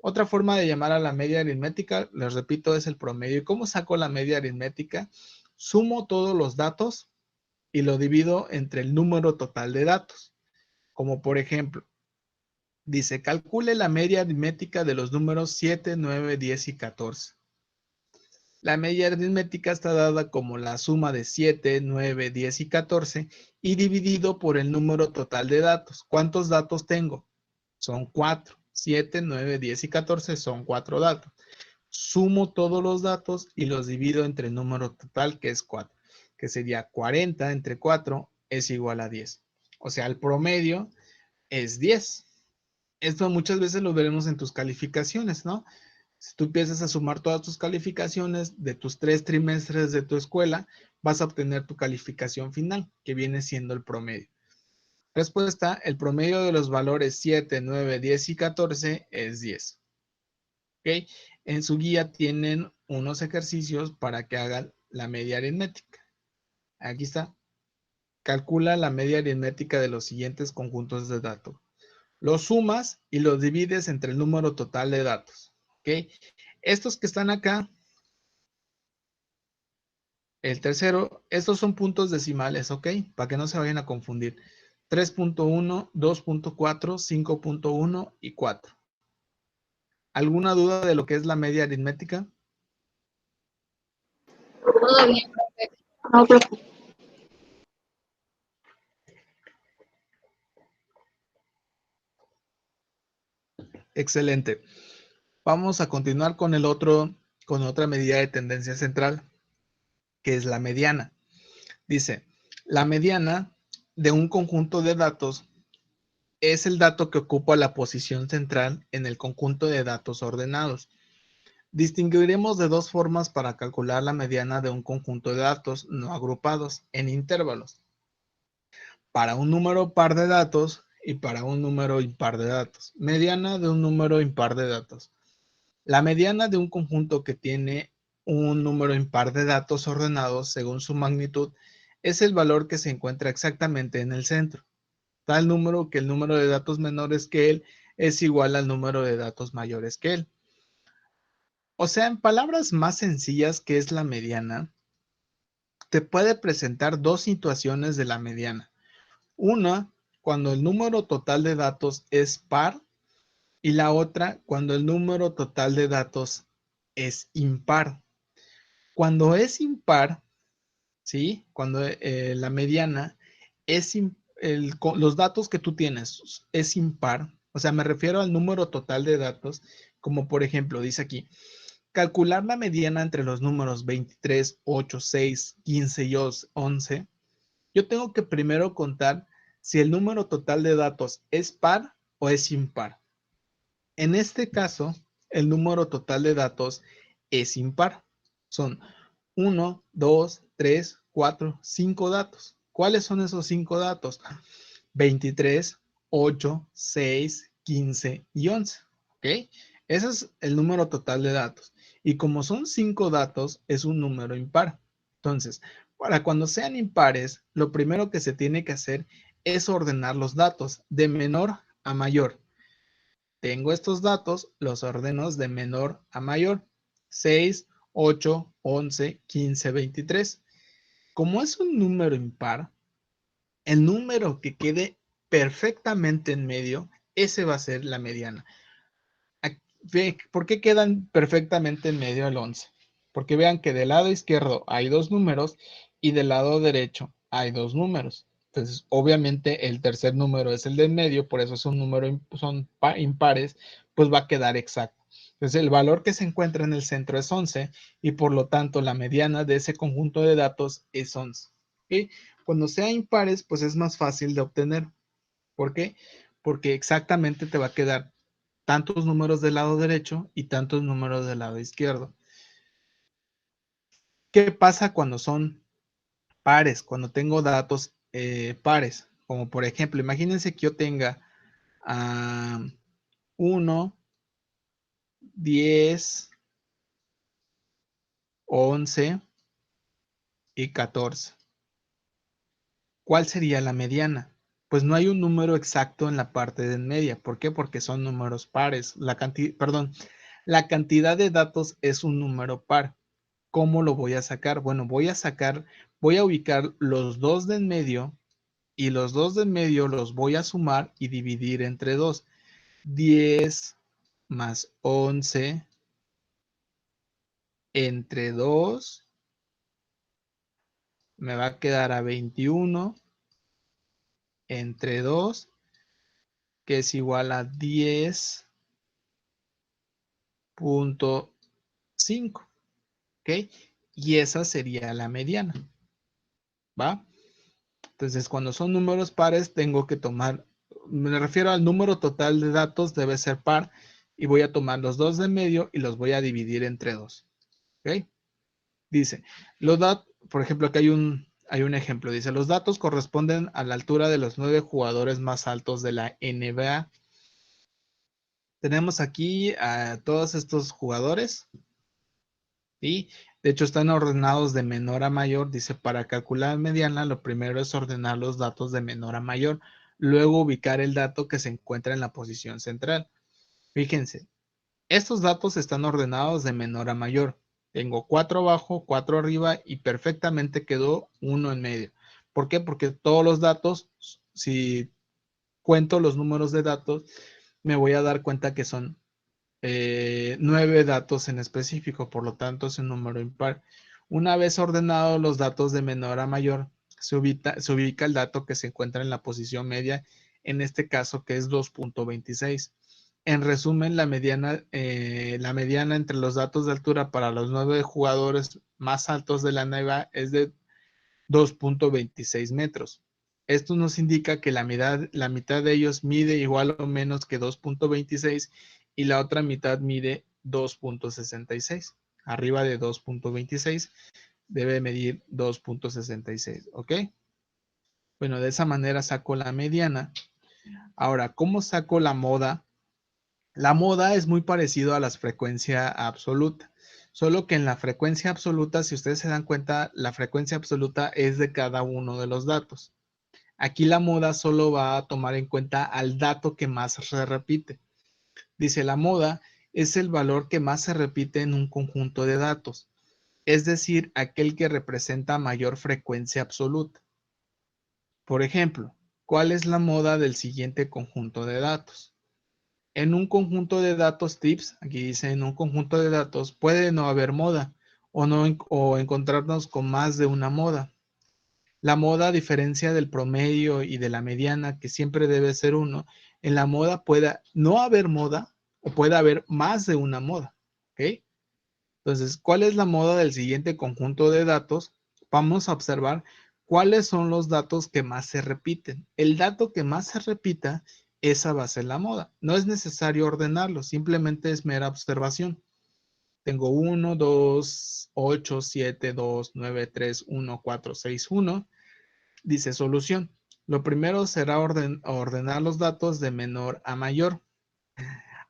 Otra forma de llamar a la media aritmética, les repito, es el promedio. ¿Y cómo saco la media aritmética? Sumo todos los datos y lo divido entre el número total de datos. Como por ejemplo, dice, calcule la media aritmética de los números 7, 9, 10 y 14. La media aritmética está dada como la suma de 7, 9, 10 y 14 y dividido por el número total de datos. ¿Cuántos datos tengo? Son 4. 7, 9, 10 y 14 son 4 datos. Sumo todos los datos y los divido entre el número total, que es 4, que sería 40 entre 4 es igual a 10. O sea, el promedio es 10. Esto muchas veces lo veremos en tus calificaciones, ¿no? Si tú empiezas a sumar todas tus calificaciones de tus 3 trimestres de tu escuela, vas a obtener tu calificación final, que viene siendo el promedio. Respuesta, el promedio de los valores 7, 9, 10 y 14 es 10. ¿Ok? En su guía tienen unos ejercicios para que hagan la media aritmética. Aquí está. Calcula la media aritmética de los siguientes conjuntos de datos. Los sumas y los divides entre el número total de datos. ¿Ok? Estos que están acá, el tercero, estos son puntos decimales, ¿ok? Para que no se vayan a confundir. 3.1, 2.4, 5.1 y 4. ¿Alguna duda de lo que es la media aritmética? Todo bien, profe. No, profe. Excelente. Vamos a continuar con con otra medida de tendencia central, que es la mediana. Dice, la mediana de un conjunto de datos es el dato que ocupa la posición central en el conjunto de datos ordenados. Distinguiremos de 2 formas para calcular la mediana de un conjunto de datos no agrupados en intervalos. Para un número par de datos y para un número impar de datos. Mediana de un número impar de datos. La mediana de un conjunto que tiene un número impar de datos ordenados según su magnitud es el valor que se encuentra exactamente en el centro. Tal número que el número de datos menores que él es igual al número de datos mayores que él. O sea, en palabras más sencillas, ¿qué es la mediana? Te puede presentar 2 situaciones de la mediana. Una, cuando el número total de datos es par, y la otra, cuando el número total de datos es impar. Cuando es impar, ¿sí? Cuando la mediana es los datos que tú tienes es impar, o sea, me refiero al número total de datos, como por ejemplo, dice aquí, calcular la mediana entre los números 23, 8, 6, 15 y 11. Yo tengo que primero contar si el número total de datos es par o es impar. En este caso, el número total de datos es impar. Son 1, 2, 3, 4, 5 datos. ¿Cuáles son esos 5 datos? 23, 8, 6, 15 y 11. ¿Ok? Ese es el número total de datos. Y como son 5 datos, es un número impar. Entonces, para cuando sean impares, lo primero que se tiene que hacer es ordenar los datos de menor a mayor. Tengo estos datos, los ordeno de menor a mayor. 6, 8, 11, 15, 23. Como es un número impar, el número que quede perfectamente en medio, ese va a ser la mediana. ¿Por qué quedan perfectamente en medio el 11? Porque vean que del lado izquierdo hay dos números y del lado derecho hay dos números. Entonces, obviamente el tercer número es el del medio, por eso es un número, son impares, pues va a quedar exacto. Entonces, el valor que se encuentra en el centro es 11 y por lo tanto la mediana de ese conjunto de datos es 11. ¿Okay? Cuando sea impares, pues es más fácil de obtener. ¿Por qué? Porque exactamente te va a quedar tantos números del lado derecho y tantos números del lado izquierdo. ¿Qué pasa cuando son pares? Cuando tengo datos pares. Como por ejemplo, imagínense que yo tenga 1, 10, 11 y 14. ¿Cuál sería la mediana? Pues no hay un número exacto en la parte de en media. ¿Por qué? Porque son números pares. La cantidad de datos es un número par. ¿Cómo lo voy a sacar? Bueno, voy a ubicar los dos de en medio y los dos de en medio los voy a sumar y dividir entre 2. 10 más 11 entre 2 me va a quedar a 21 entre 2, que es igual a 10.5. ¿Ok? Y esa sería la mediana. ¿Va? Entonces, cuando son números pares, tengo que tomar, me refiero al número total de datos, debe ser par, y voy a tomar los dos de medio y los voy a dividir entre 2. ¿Ok? Dice, por ejemplo, aquí hay un ejemplo, dice, los datos corresponden a la altura de los 9 jugadores más altos de la NBA. Tenemos aquí a todos estos jugadores, ¿sí? De hecho, están ordenados de menor a mayor. Dice, para calcular mediana, lo primero es ordenar los datos de menor a mayor, luego ubicar el dato que se encuentra en la posición central. Fíjense, estos datos están ordenados de menor a mayor. Tengo 4 abajo, 4 arriba y perfectamente quedó uno en medio. ¿Por qué? Porque todos los datos, si cuento los números de datos, me voy a dar cuenta que son 9 datos en específico, por lo tanto es un número impar. Una vez ordenados los datos de menor a mayor, se ubica el dato que se encuentra en la posición media, en este caso que es 2.26. En resumen, la mediana entre los datos de altura para los 9 jugadores más altos de la NBA es de 2.26 metros. Esto nos indica que la mitad de ellos mide igual o menos que 2.26 y la otra mitad mide 2.66. Arriba de 2.26 debe medir 2.66, ¿ok? Bueno, de esa manera saco la mediana. Ahora, ¿cómo saco la moda? La moda es muy parecido a la frecuencia absoluta, solo que en la frecuencia absoluta, si ustedes se dan cuenta, la frecuencia absoluta es de cada uno de los datos. Aquí la moda solo va a tomar en cuenta al dato que más se repite. Dice, la moda es el valor que más se repite en un conjunto de datos, es decir, aquel que representa mayor frecuencia absoluta. Por ejemplo, ¿cuál es la moda del siguiente conjunto de datos? En un conjunto de datos tips, aquí dice en un conjunto de datos, puede no haber moda o encontrarnos con más de una moda. La moda, a diferencia del promedio y de la mediana, que siempre debe ser 1, en la moda puede no haber moda o puede haber más de una moda. ¿Ok? Entonces, ¿cuál es la moda del siguiente conjunto de datos? Vamos a observar cuáles son los datos que más se repiten. El dato que más se repita, esa va a ser la moda. No es necesario ordenarlo, simplemente es mera observación. Tengo 1, 2, 8, 7, 2, 9, 3, 1, 4, 6, 1. Dice solución. Lo primero será ordenar los datos de menor a mayor.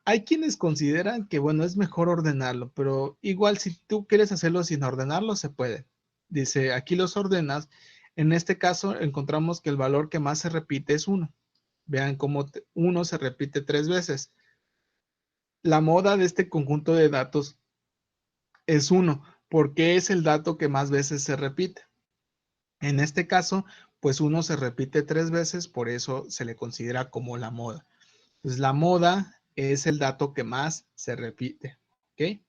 Hay quienes consideran que, bueno, es mejor ordenarlo, pero igual si tú quieres hacerlo sin ordenarlo, se puede. Dice, aquí los ordenas. En este caso, encontramos que el valor que más se repite es 1. Vean cómo 1 se repite 3 veces. La moda de este conjunto de datos es 1, porque es el dato que más veces se repite. En este caso, pues uno se repite 3 veces, por eso se le considera como la moda. Pues la moda es el dato que más se repite, ¿ok?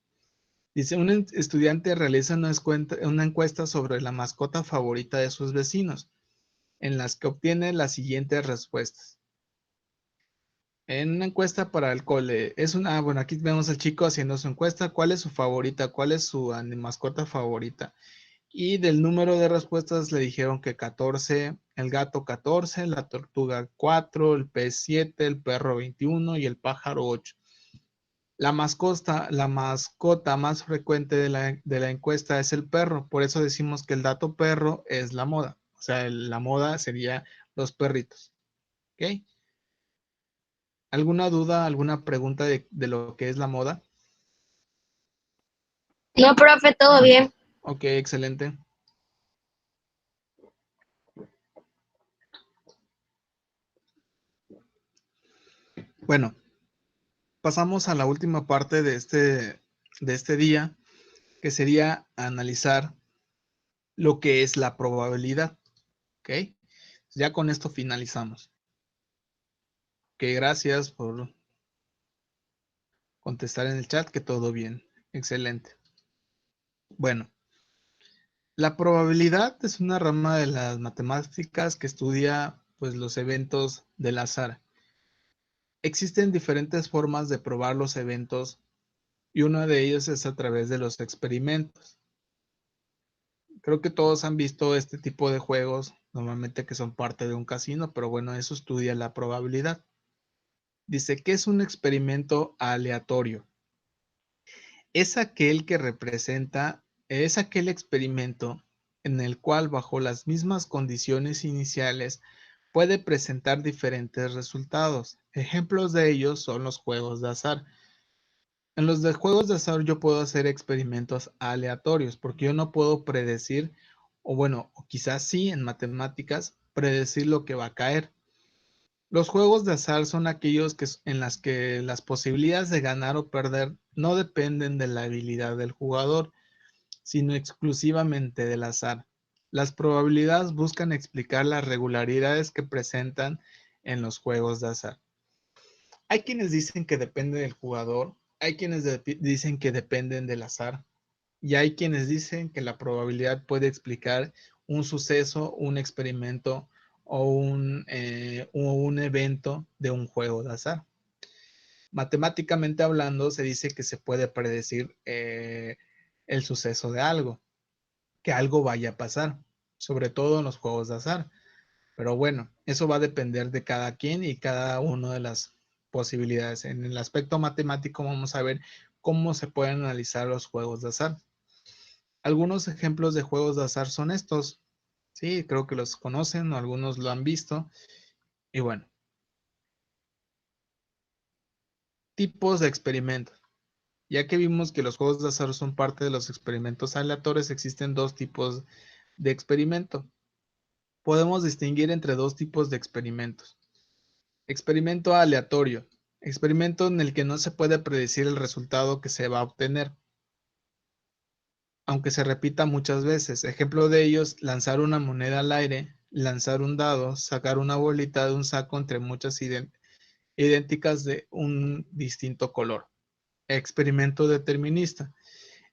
Dice, un estudiante realiza una encuesta sobre la mascota favorita de sus vecinos, en las que obtiene las siguientes respuestas. En una encuesta para el cole, bueno, aquí vemos al chico haciendo su encuesta, ¿cuál es su favorita? ¿Cuál es su mascota favorita? Y del número de respuestas le dijeron que 14, el gato 14, la tortuga 4, el pez 7, el perro 21 y el pájaro 8. La mascota más frecuente de la encuesta es el perro, por eso decimos que el dato perro es la moda. O sea, la moda sería los perritos. ¿Ok? ¿Alguna duda, alguna pregunta de lo que es la moda? No, profe, todo bien. Ok, excelente. Bueno, pasamos a la última parte de este día, que sería analizar lo que es la probabilidad. ¿Ok? Ya con esto finalizamos. Ok, gracias por contestar en el chat, que todo bien. Excelente. Bueno, la probabilidad es una rama de las matemáticas que estudia pues los eventos del azar. Existen diferentes formas de probar los eventos y una de ellas es a través de los experimentos. Creo que todos han visto este tipo de juegos, normalmente que son parte de un casino, pero bueno, eso estudia la probabilidad. Dice que es un experimento aleatorio. Es aquel que representa, es aquel experimento en el cual bajo las mismas condiciones iniciales puede presentar diferentes resultados. Ejemplos de ellos son los juegos de azar. En los de juegos de azar yo puedo hacer experimentos aleatorios porque yo no puedo predecir, o bueno, o quizás sí en matemáticas, predecir lo que va a caer. Los juegos de azar son aquellos en las que las posibilidades de ganar o perder no dependen de la habilidad del jugador, sino exclusivamente del azar. Las probabilidades buscan explicar las regularidades que presentan en los juegos de azar. Hay quienes dicen que depende del jugador, hay quienes dicen que dependen del azar, y hay quienes dicen que la probabilidad puede explicar un suceso, un experimento o un evento de un juego de azar. Matemáticamente hablando, se dice que se puede predecir el suceso de algo, que algo vaya a pasar, sobre todo en los juegos de azar. Pero bueno, eso va a depender de cada quien y cada una de las posibilidades. En el aspecto matemático vamos a ver cómo se pueden analizar los juegos de azar. Algunos ejemplos de juegos de azar son estos. Sí, creo que los conocen o algunos lo han visto. Y bueno, tipos de experimentos. Ya que vimos que los juegos de azar son parte de los experimentos aleatorios, existen dos tipos de experimento. Podemos distinguir entre dos tipos de experimentos. Experimento aleatorio. Experimento en el que no se puede predecir el resultado que se va a obtener, aunque se repita muchas veces. Ejemplo de ellos, lanzar una moneda al aire, lanzar un dado, sacar una bolita de un saco entre muchas idénticas de un distinto color. Experimento determinista.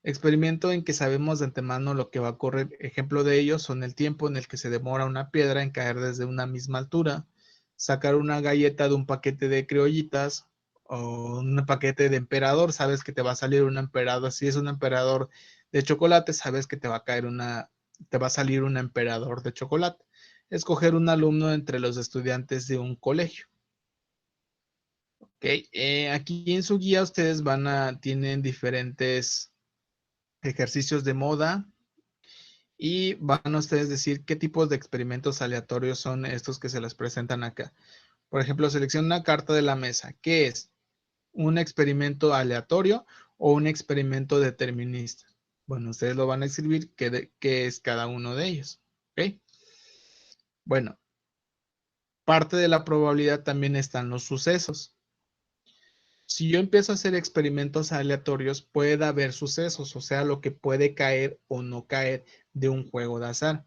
Experimento en que sabemos de antemano lo que va a ocurrir. Ejemplo de ellos son el tiempo en el que se demora una piedra en caer desde una misma altura, sacar una galleta de un paquete de criollitas o un paquete de emperador, sabes que te va a salir un emperador. Si es un emperador de chocolate, sabes que te va a salir un emperador de chocolate. Escoger un alumno entre los estudiantes de un colegio. Ok, aquí en su guía ustedes tienen diferentes ejercicios de moda y van a ustedes decir qué tipos de experimentos aleatorios son estos que se les presentan acá. Por ejemplo, selecciona una carta de la mesa. ¿Qué es? ¿Un experimento aleatorio o un experimento determinista? Bueno, ustedes lo van a escribir qué es cada uno de ellos. ¿Ok? Bueno, parte de la probabilidad también están los sucesos. Si yo empiezo a hacer experimentos aleatorios, puede haber sucesos, o sea, lo que puede caer o no caer de un juego de azar.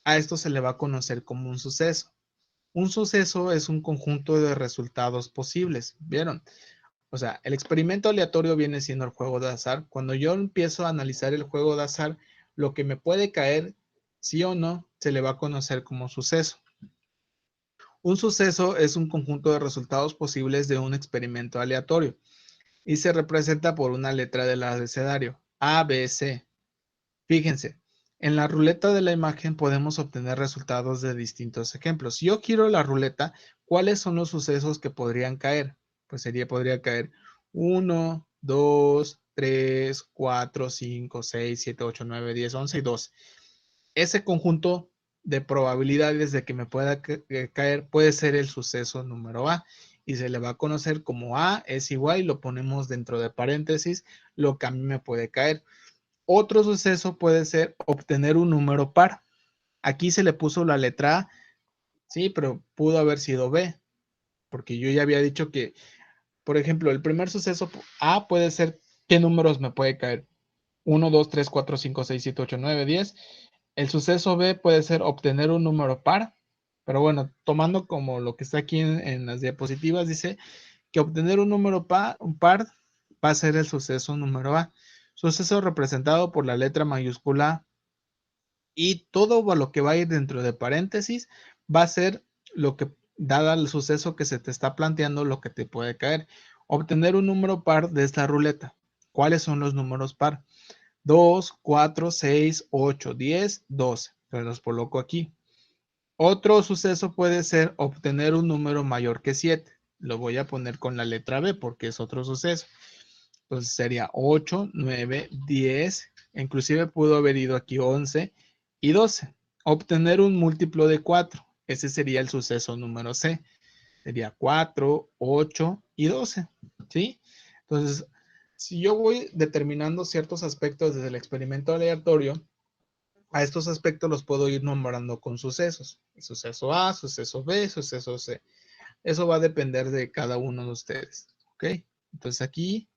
a esto se le va a conocer como un suceso. Un suceso es un conjunto de resultados posibles, ¿vieron? O sea, el experimento aleatorio viene siendo el juego de azar. Cuando yo empiezo a analizar el juego de azar, lo que me puede caer, sí o no, se le va a conocer como suceso. Un suceso es un conjunto de resultados posibles de un experimento aleatorio y se representa por una letra del abecedario, A, B, C. Fíjense, en la ruleta de la imagen podemos obtener resultados de distintos ejemplos. Si yo giro la ruleta, ¿cuáles son los sucesos que podrían caer? Pues podría caer 1, 2, 3, 4, 5, 6, 7, 8, 9, 10, 11 y 12. Ese conjunto de probabilidades de que me pueda caer puede ser el suceso número A y se le va a conocer como A es igual y lo ponemos dentro de paréntesis lo que a mí me puede caer. Otro suceso puede ser obtener un número par. Aquí se le puso la letra A, sí, pero pudo haber sido B, porque yo ya había dicho que, por ejemplo, el primer suceso A puede ser qué números me puede caer. 1, 2, 3, 4, 5, 6, 7, 8, 9, 10. El suceso B puede ser obtener un número par, pero bueno, tomando como lo que está aquí en las diapositivas, dice que obtener un número un par va a ser el suceso número A. Suceso representado por la letra mayúscula y todo lo que va a ir dentro de paréntesis va a ser lo que, dada el suceso que se te está planteando, lo que te puede caer. Obtener un número par de esta ruleta. ¿Cuáles son los números par? 2, 4, 6, 8, 10, 12. Entonces los coloco aquí. Otro suceso puede ser obtener un número mayor que 7. Lo voy a poner con la letra B porque es otro suceso. Entonces sería 8, 9, 10. Inclusive pudo haber ido aquí 11 y 12. Obtener un múltiplo de 4. Ese sería el suceso número C. Sería 4, 8 y 12. ¿Sí? Entonces, si yo voy determinando ciertos aspectos desde el experimento aleatorio, a estos aspectos los puedo ir nombrando con sucesos. Suceso A, suceso B, suceso C. Eso va a depender de cada uno de ustedes. ¿Ok? Entonces aquí,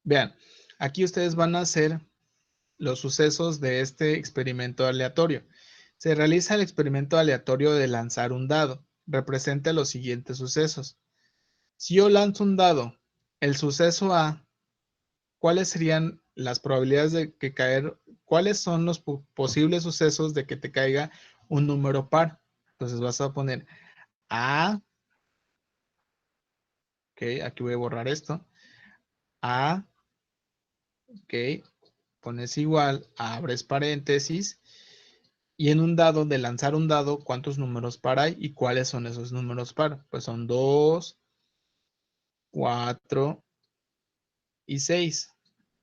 vean, aquí ustedes van a hacer los sucesos de este experimento aleatorio. Se realiza el experimento aleatorio de lanzar un dado. Representa los siguientes sucesos. Si yo lanzo un dado, el suceso A, ¿cuáles serían las probabilidades de que caer? ¿Cuáles son los posibles sucesos de que te caiga un número par? Entonces vas a poner A, ok, aquí voy a borrar esto. A, ok, pones igual, abres paréntesis. Y en un dado, de lanzar un dado, ¿cuántos números par hay? ¿Y cuáles son esos números par? Pues son 2, 4 y 6.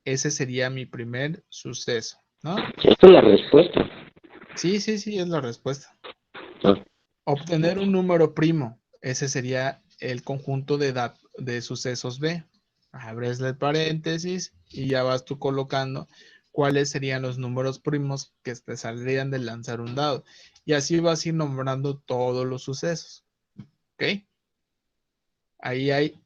Ese sería mi primer suceso, ¿no? Esta es la respuesta. Sí, sí, sí, es la respuesta. Ah, Obtener un número primo. Ese sería el conjunto de sucesos B. Abres el paréntesis y ya vas tú colocando cuáles serían los números primos que te saldrían de lanzar un dado. Y así vas a ir nombrando todos los sucesos. ¿Ok? Ahí hay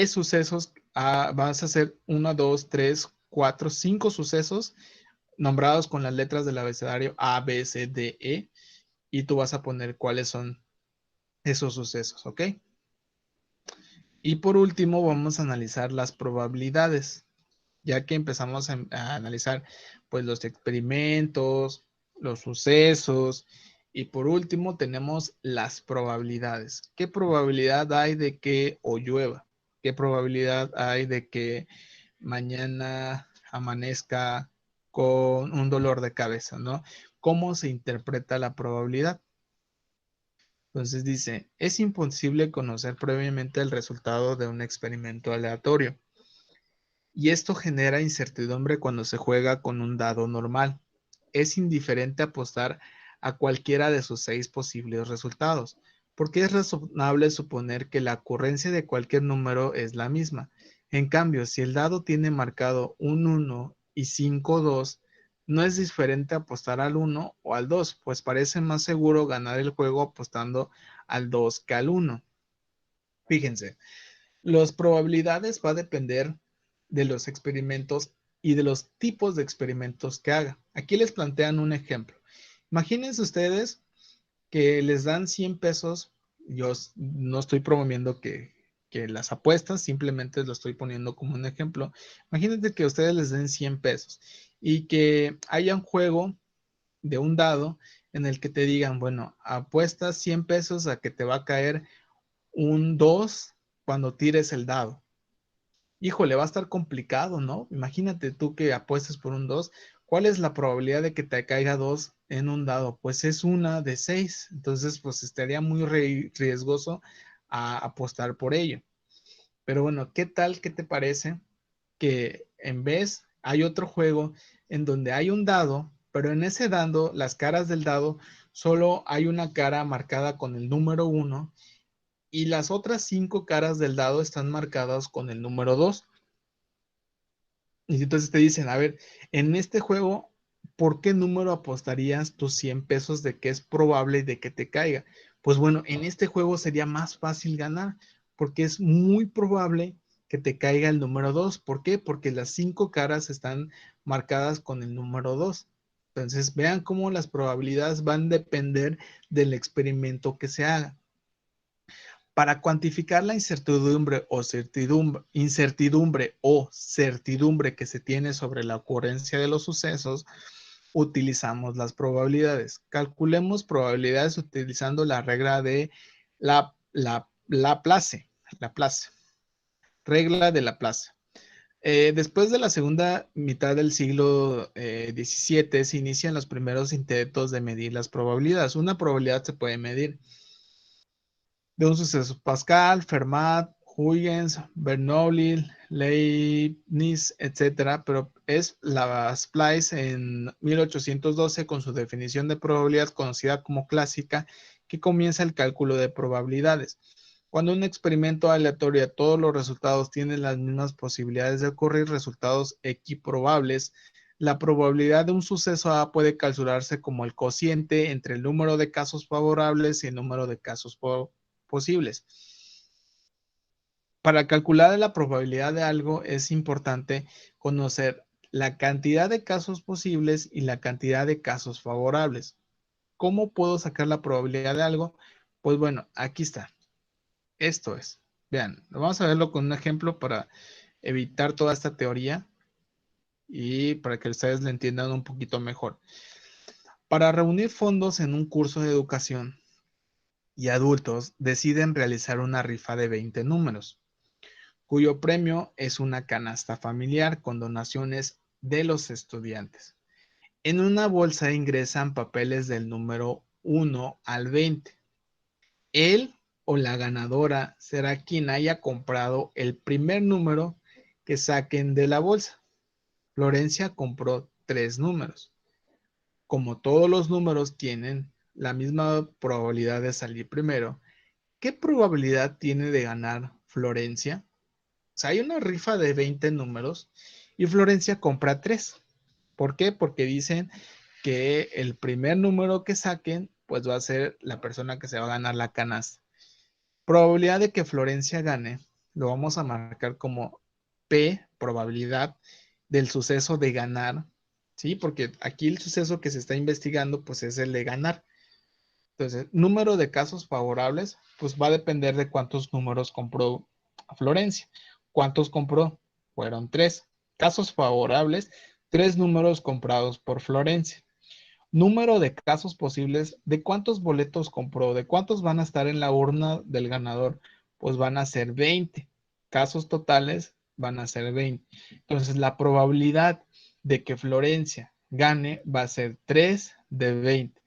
sucesos. Vas a hacer 1, 2, 3, 4, 5 sucesos nombrados con las letras del abecedario A, B, C, D, E. Y tú vas a poner cuáles son esos sucesos, ¿ok? Y por último vamos a analizar las probabilidades, ya que empezamos a analizar pues los experimentos, los sucesos y por último tenemos las probabilidades. ¿Qué probabilidad hay de que hoy llueva? ¿Qué probabilidad hay de que mañana amanezca con un dolor de cabeza, ¿no? ¿Cómo se interpreta la probabilidad? Entonces dice, es imposible conocer previamente el resultado de un experimento aleatorio. Y esto genera incertidumbre cuando se juega con un dado normal. Es indiferente apostar a cualquiera de sus 6 posibles resultados, porque es razonable suponer que la ocurrencia de cualquier número es la misma. En cambio, si el dado tiene marcado un 1 y 5, 2, no es diferente apostar al 1 o al 2, pues parece más seguro ganar el juego apostando al 2 que al 1. Fíjense, las probabilidades va a depender de los experimentos y de los tipos de experimentos que haga. Aquí les plantean un ejemplo. Imagínense ustedes que les dan 100 pesos. Yo no estoy promoviendo que las apuestas, simplemente lo estoy poniendo como un ejemplo. Imagínense que ustedes les den 100 pesos y que haya un juego de un dado en el que te digan, bueno, apuestas 100 pesos a que te va a caer un 2 cuando tires el dado. Híjole, va a estar complicado, ¿no? Imagínate tú que apuestes por un 2. ¿Cuál es la probabilidad de que te caiga 2 en un dado? Pues es una de 6. Entonces, pues estaría muy riesgoso a apostar por ello. Pero bueno, ¿qué tal? ¿Qué te parece que en vez hay otro juego en donde hay un dado, pero en ese dado, las caras del dado, solo hay una cara marcada con el número 1 y las otras 5 caras del dado están marcadas con el número 2? Y entonces te dicen, a ver, en este juego, ¿por qué número apostarías tus 100 pesos de que es probable de que te caiga? Pues bueno, en este juego sería más fácil ganar, porque es muy probable que te caiga el número 2. ¿Por qué? Porque las 5 caras están marcadas con el número 2. Entonces, vean cómo las probabilidades van a depender del experimento que se haga. Para cuantificar la incertidumbre o certidumbre que se tiene sobre la ocurrencia de los sucesos, utilizamos las probabilidades. Calculemos probabilidades utilizando la regla de Laplace. Regla de Laplace. Después de la segunda mitad del siglo XVII se inician los primeros intentos de medir las probabilidades. Una probabilidad se puede medir de un suceso. Pascal, Fermat, Huygens, Bernoulli, Leibniz, etcétera, pero es Laplace en 1812 con su definición de probabilidad conocida como clásica, que comienza el cálculo de probabilidades. Cuando un experimento aleatorio a todos los resultados tiene las mismas posibilidades de ocurrir, resultados equiprobables, la probabilidad de un suceso A puede calcularse como el cociente entre el número de casos favorables y el número de casos posibles. Para calcular la probabilidad de algo es importante conocer la cantidad de casos posibles y la cantidad de casos favorables. ¿Cómo puedo sacar la probabilidad de algo? Pues bueno, aquí está. Esto es. Vean, vamos a verlo con un ejemplo para evitar toda esta teoría y para que ustedes la entiendan un poquito mejor. Para reunir fondos en un curso de educación y adultos deciden realizar una rifa de 20 números, cuyo premio es una canasta familiar con donaciones de los estudiantes. En una bolsa ingresan papeles del número 1 al 20. Él o la ganadora será quien haya comprado el primer número que saquen de la bolsa. Florencia compró 3 números. Como todos los números tienen la misma probabilidad de salir primero, ¿qué probabilidad tiene de ganar Florencia? O sea, hay una rifa de 20 números y Florencia compra 3. ¿Por qué? Porque dicen que el primer número que saquen, pues va a ser la persona que se va a ganar la canasta. Probabilidad de que Florencia gane, lo vamos a marcar como P, probabilidad del suceso de ganar, ¿sí? Porque aquí el suceso que se está investigando, pues es el de ganar. Entonces, número de casos favorables, pues va a depender de cuántos números compró Florencia. ¿Cuántos compró? Fueron 3. Casos favorables, 3 números comprados por Florencia. Número de casos posibles, ¿de cuántos boletos compró? ¿De cuántos van a estar en la urna del ganador? Pues van a ser 20. Casos totales van a ser 20. Entonces, la probabilidad de que Florencia gane va a ser 3 de 20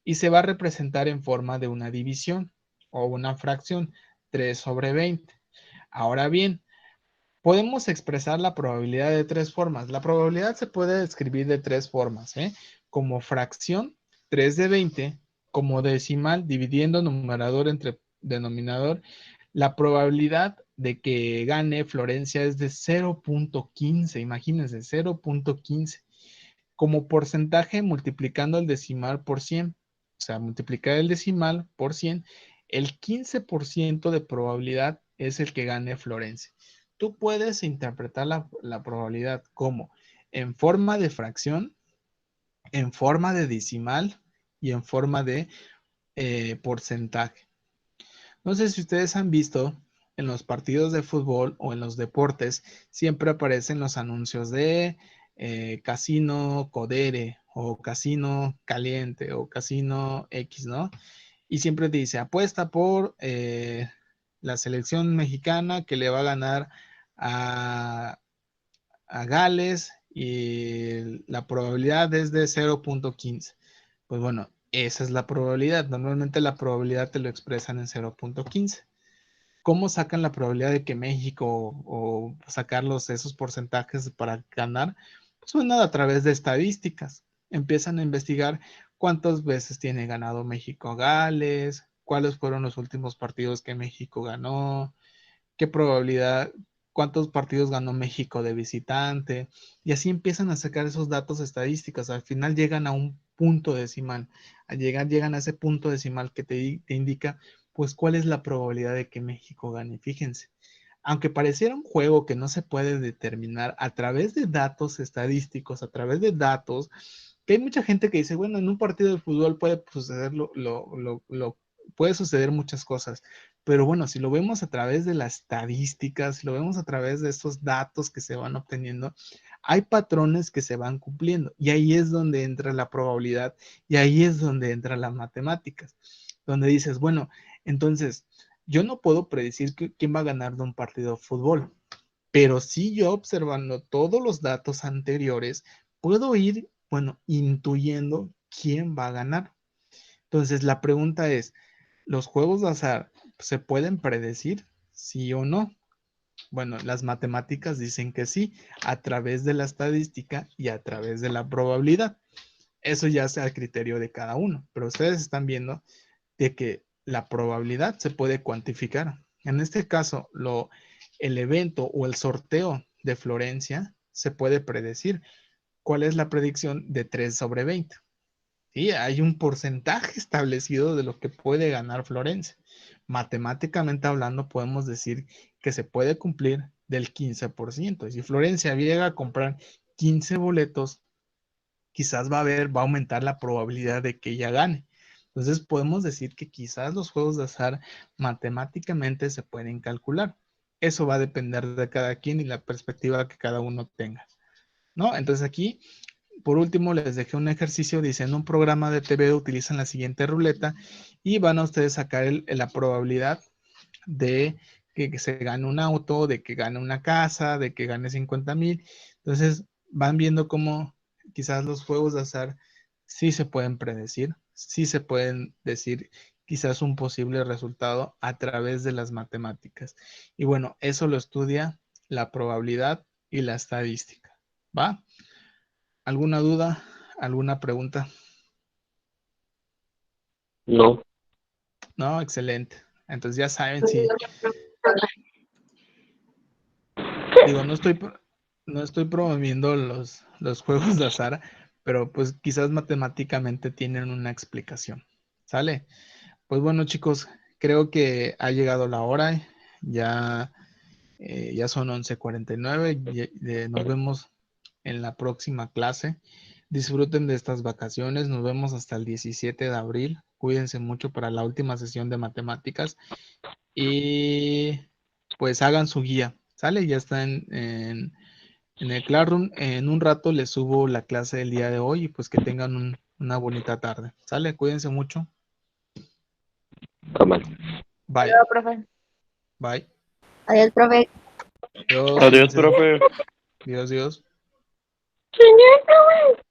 y se va a representar en forma de una división o una fracción, 3 sobre 20. Ahora bien, podemos expresar la probabilidad de 3 formas. La probabilidad se puede escribir de 3 formas, como fracción, 3 de 20, como decimal, dividiendo numerador entre denominador. La probabilidad de que gane Florencia es de 0.15, imagínense, 0.15. Como porcentaje, multiplicando el decimal por 100, o sea, multiplicar el decimal por 100, el 15% de probabilidad es el que gane Florencia. Tú puedes interpretar la probabilidad como en forma de fracción, en forma de decimal y en forma de porcentaje. No sé si ustedes han visto en los partidos de fútbol o en los deportes, siempre aparecen los anuncios de Casino Codere o Casino Caliente o Casino X, ¿no? Y siempre te dice, apuesta por la selección mexicana que le va a ganar a, a Gales y la probabilidad es de 0.15. Pues bueno, esa es la probabilidad. Normalmente la probabilidad te lo expresan en 0.15. ¿Cómo sacan la probabilidad de que México o sacarlos esos porcentajes para ganar? Pues bueno, a través de estadísticas. Empiezan a investigar cuántas veces tiene ganado México a Gales, cuáles fueron los últimos partidos que México ganó, qué probabilidad, cuántos partidos ganó México de visitante, y así empiezan a sacar esos datos estadísticos. Al final llegan a un punto decimal. Al llegan a ese punto decimal que te indica, pues, cuál es la probabilidad de que México gane. Fíjense, aunque pareciera un juego que no se puede determinar a través de datos estadísticos, a través de datos, que hay mucha gente que dice, bueno, en un partido de fútbol puede suceder puede suceder muchas cosas, pero bueno, si lo vemos a través de las estadísticas, si lo vemos a través de estos datos que se van obteniendo, hay patrones que se van cumpliendo y ahí es donde entra la probabilidad y ahí es donde entran las matemáticas, donde dices, bueno, entonces yo no puedo predecir quién va a ganar de un partido de fútbol, pero sí yo observando todos los datos anteriores, puedo ir, bueno, intuyendo quién va a ganar. Entonces la pregunta es, ¿los juegos de azar se pueden predecir? ¿Sí o no? Bueno, las matemáticas dicen que sí, a través de la estadística y a través de la probabilidad. Eso ya sea el criterio de cada uno, pero ustedes están viendo de que la probabilidad se puede cuantificar. En este caso, el evento o el sorteo de Florencia se puede predecir. ¿Cuál es la predicción de 3 sobre 20? Sí, hay un porcentaje establecido de lo que puede ganar Florencia. Matemáticamente hablando, podemos decir que se puede cumplir del 15%. Y si Florencia llega a comprar 15 boletos, quizás va a aumentar la probabilidad de que ella gane. Entonces podemos decir que quizás los juegos de azar matemáticamente se pueden calcular. Eso va a depender de cada quien y la perspectiva que cada uno tenga, ¿no? Entonces aquí, por último, les dejé un ejercicio. Dice, en un programa de TV utilizan la siguiente ruleta y van a ustedes sacar la probabilidad de que se gane un auto, de que gane una casa, de que gane 50,000. Entonces van viendo cómo quizás los juegos de azar sí se pueden predecir, sí se pueden decir quizás un posible resultado a través de las matemáticas. Y bueno, eso lo estudia la probabilidad y la estadística. ¿Va? ¿Alguna duda? ¿Alguna pregunta? No. No, excelente. Entonces ya saben, si digo, no estoy promoviendo los juegos de azar, pero pues quizás matemáticamente tienen una explicación. ¿Sale? Pues bueno, chicos, creo que ha llegado la hora. Ya, ya son 11:49. Nos vemos en la próxima clase. Disfruten de estas vacaciones. Nos vemos hasta el 17 de abril. Cuídense mucho para la última sesión de matemáticas. Y pues hagan su guía. ¿Sale? Ya está en el Classroom. En un rato les subo la clase del día de hoy y pues que tengan una bonita tarde. ¿Sale? Cuídense mucho. Cámara. Bye. Adiós, profe. Bye. Adiós, profe. Adiós, Adiós, cuídense. profe. Dios, Dios. Señor profe.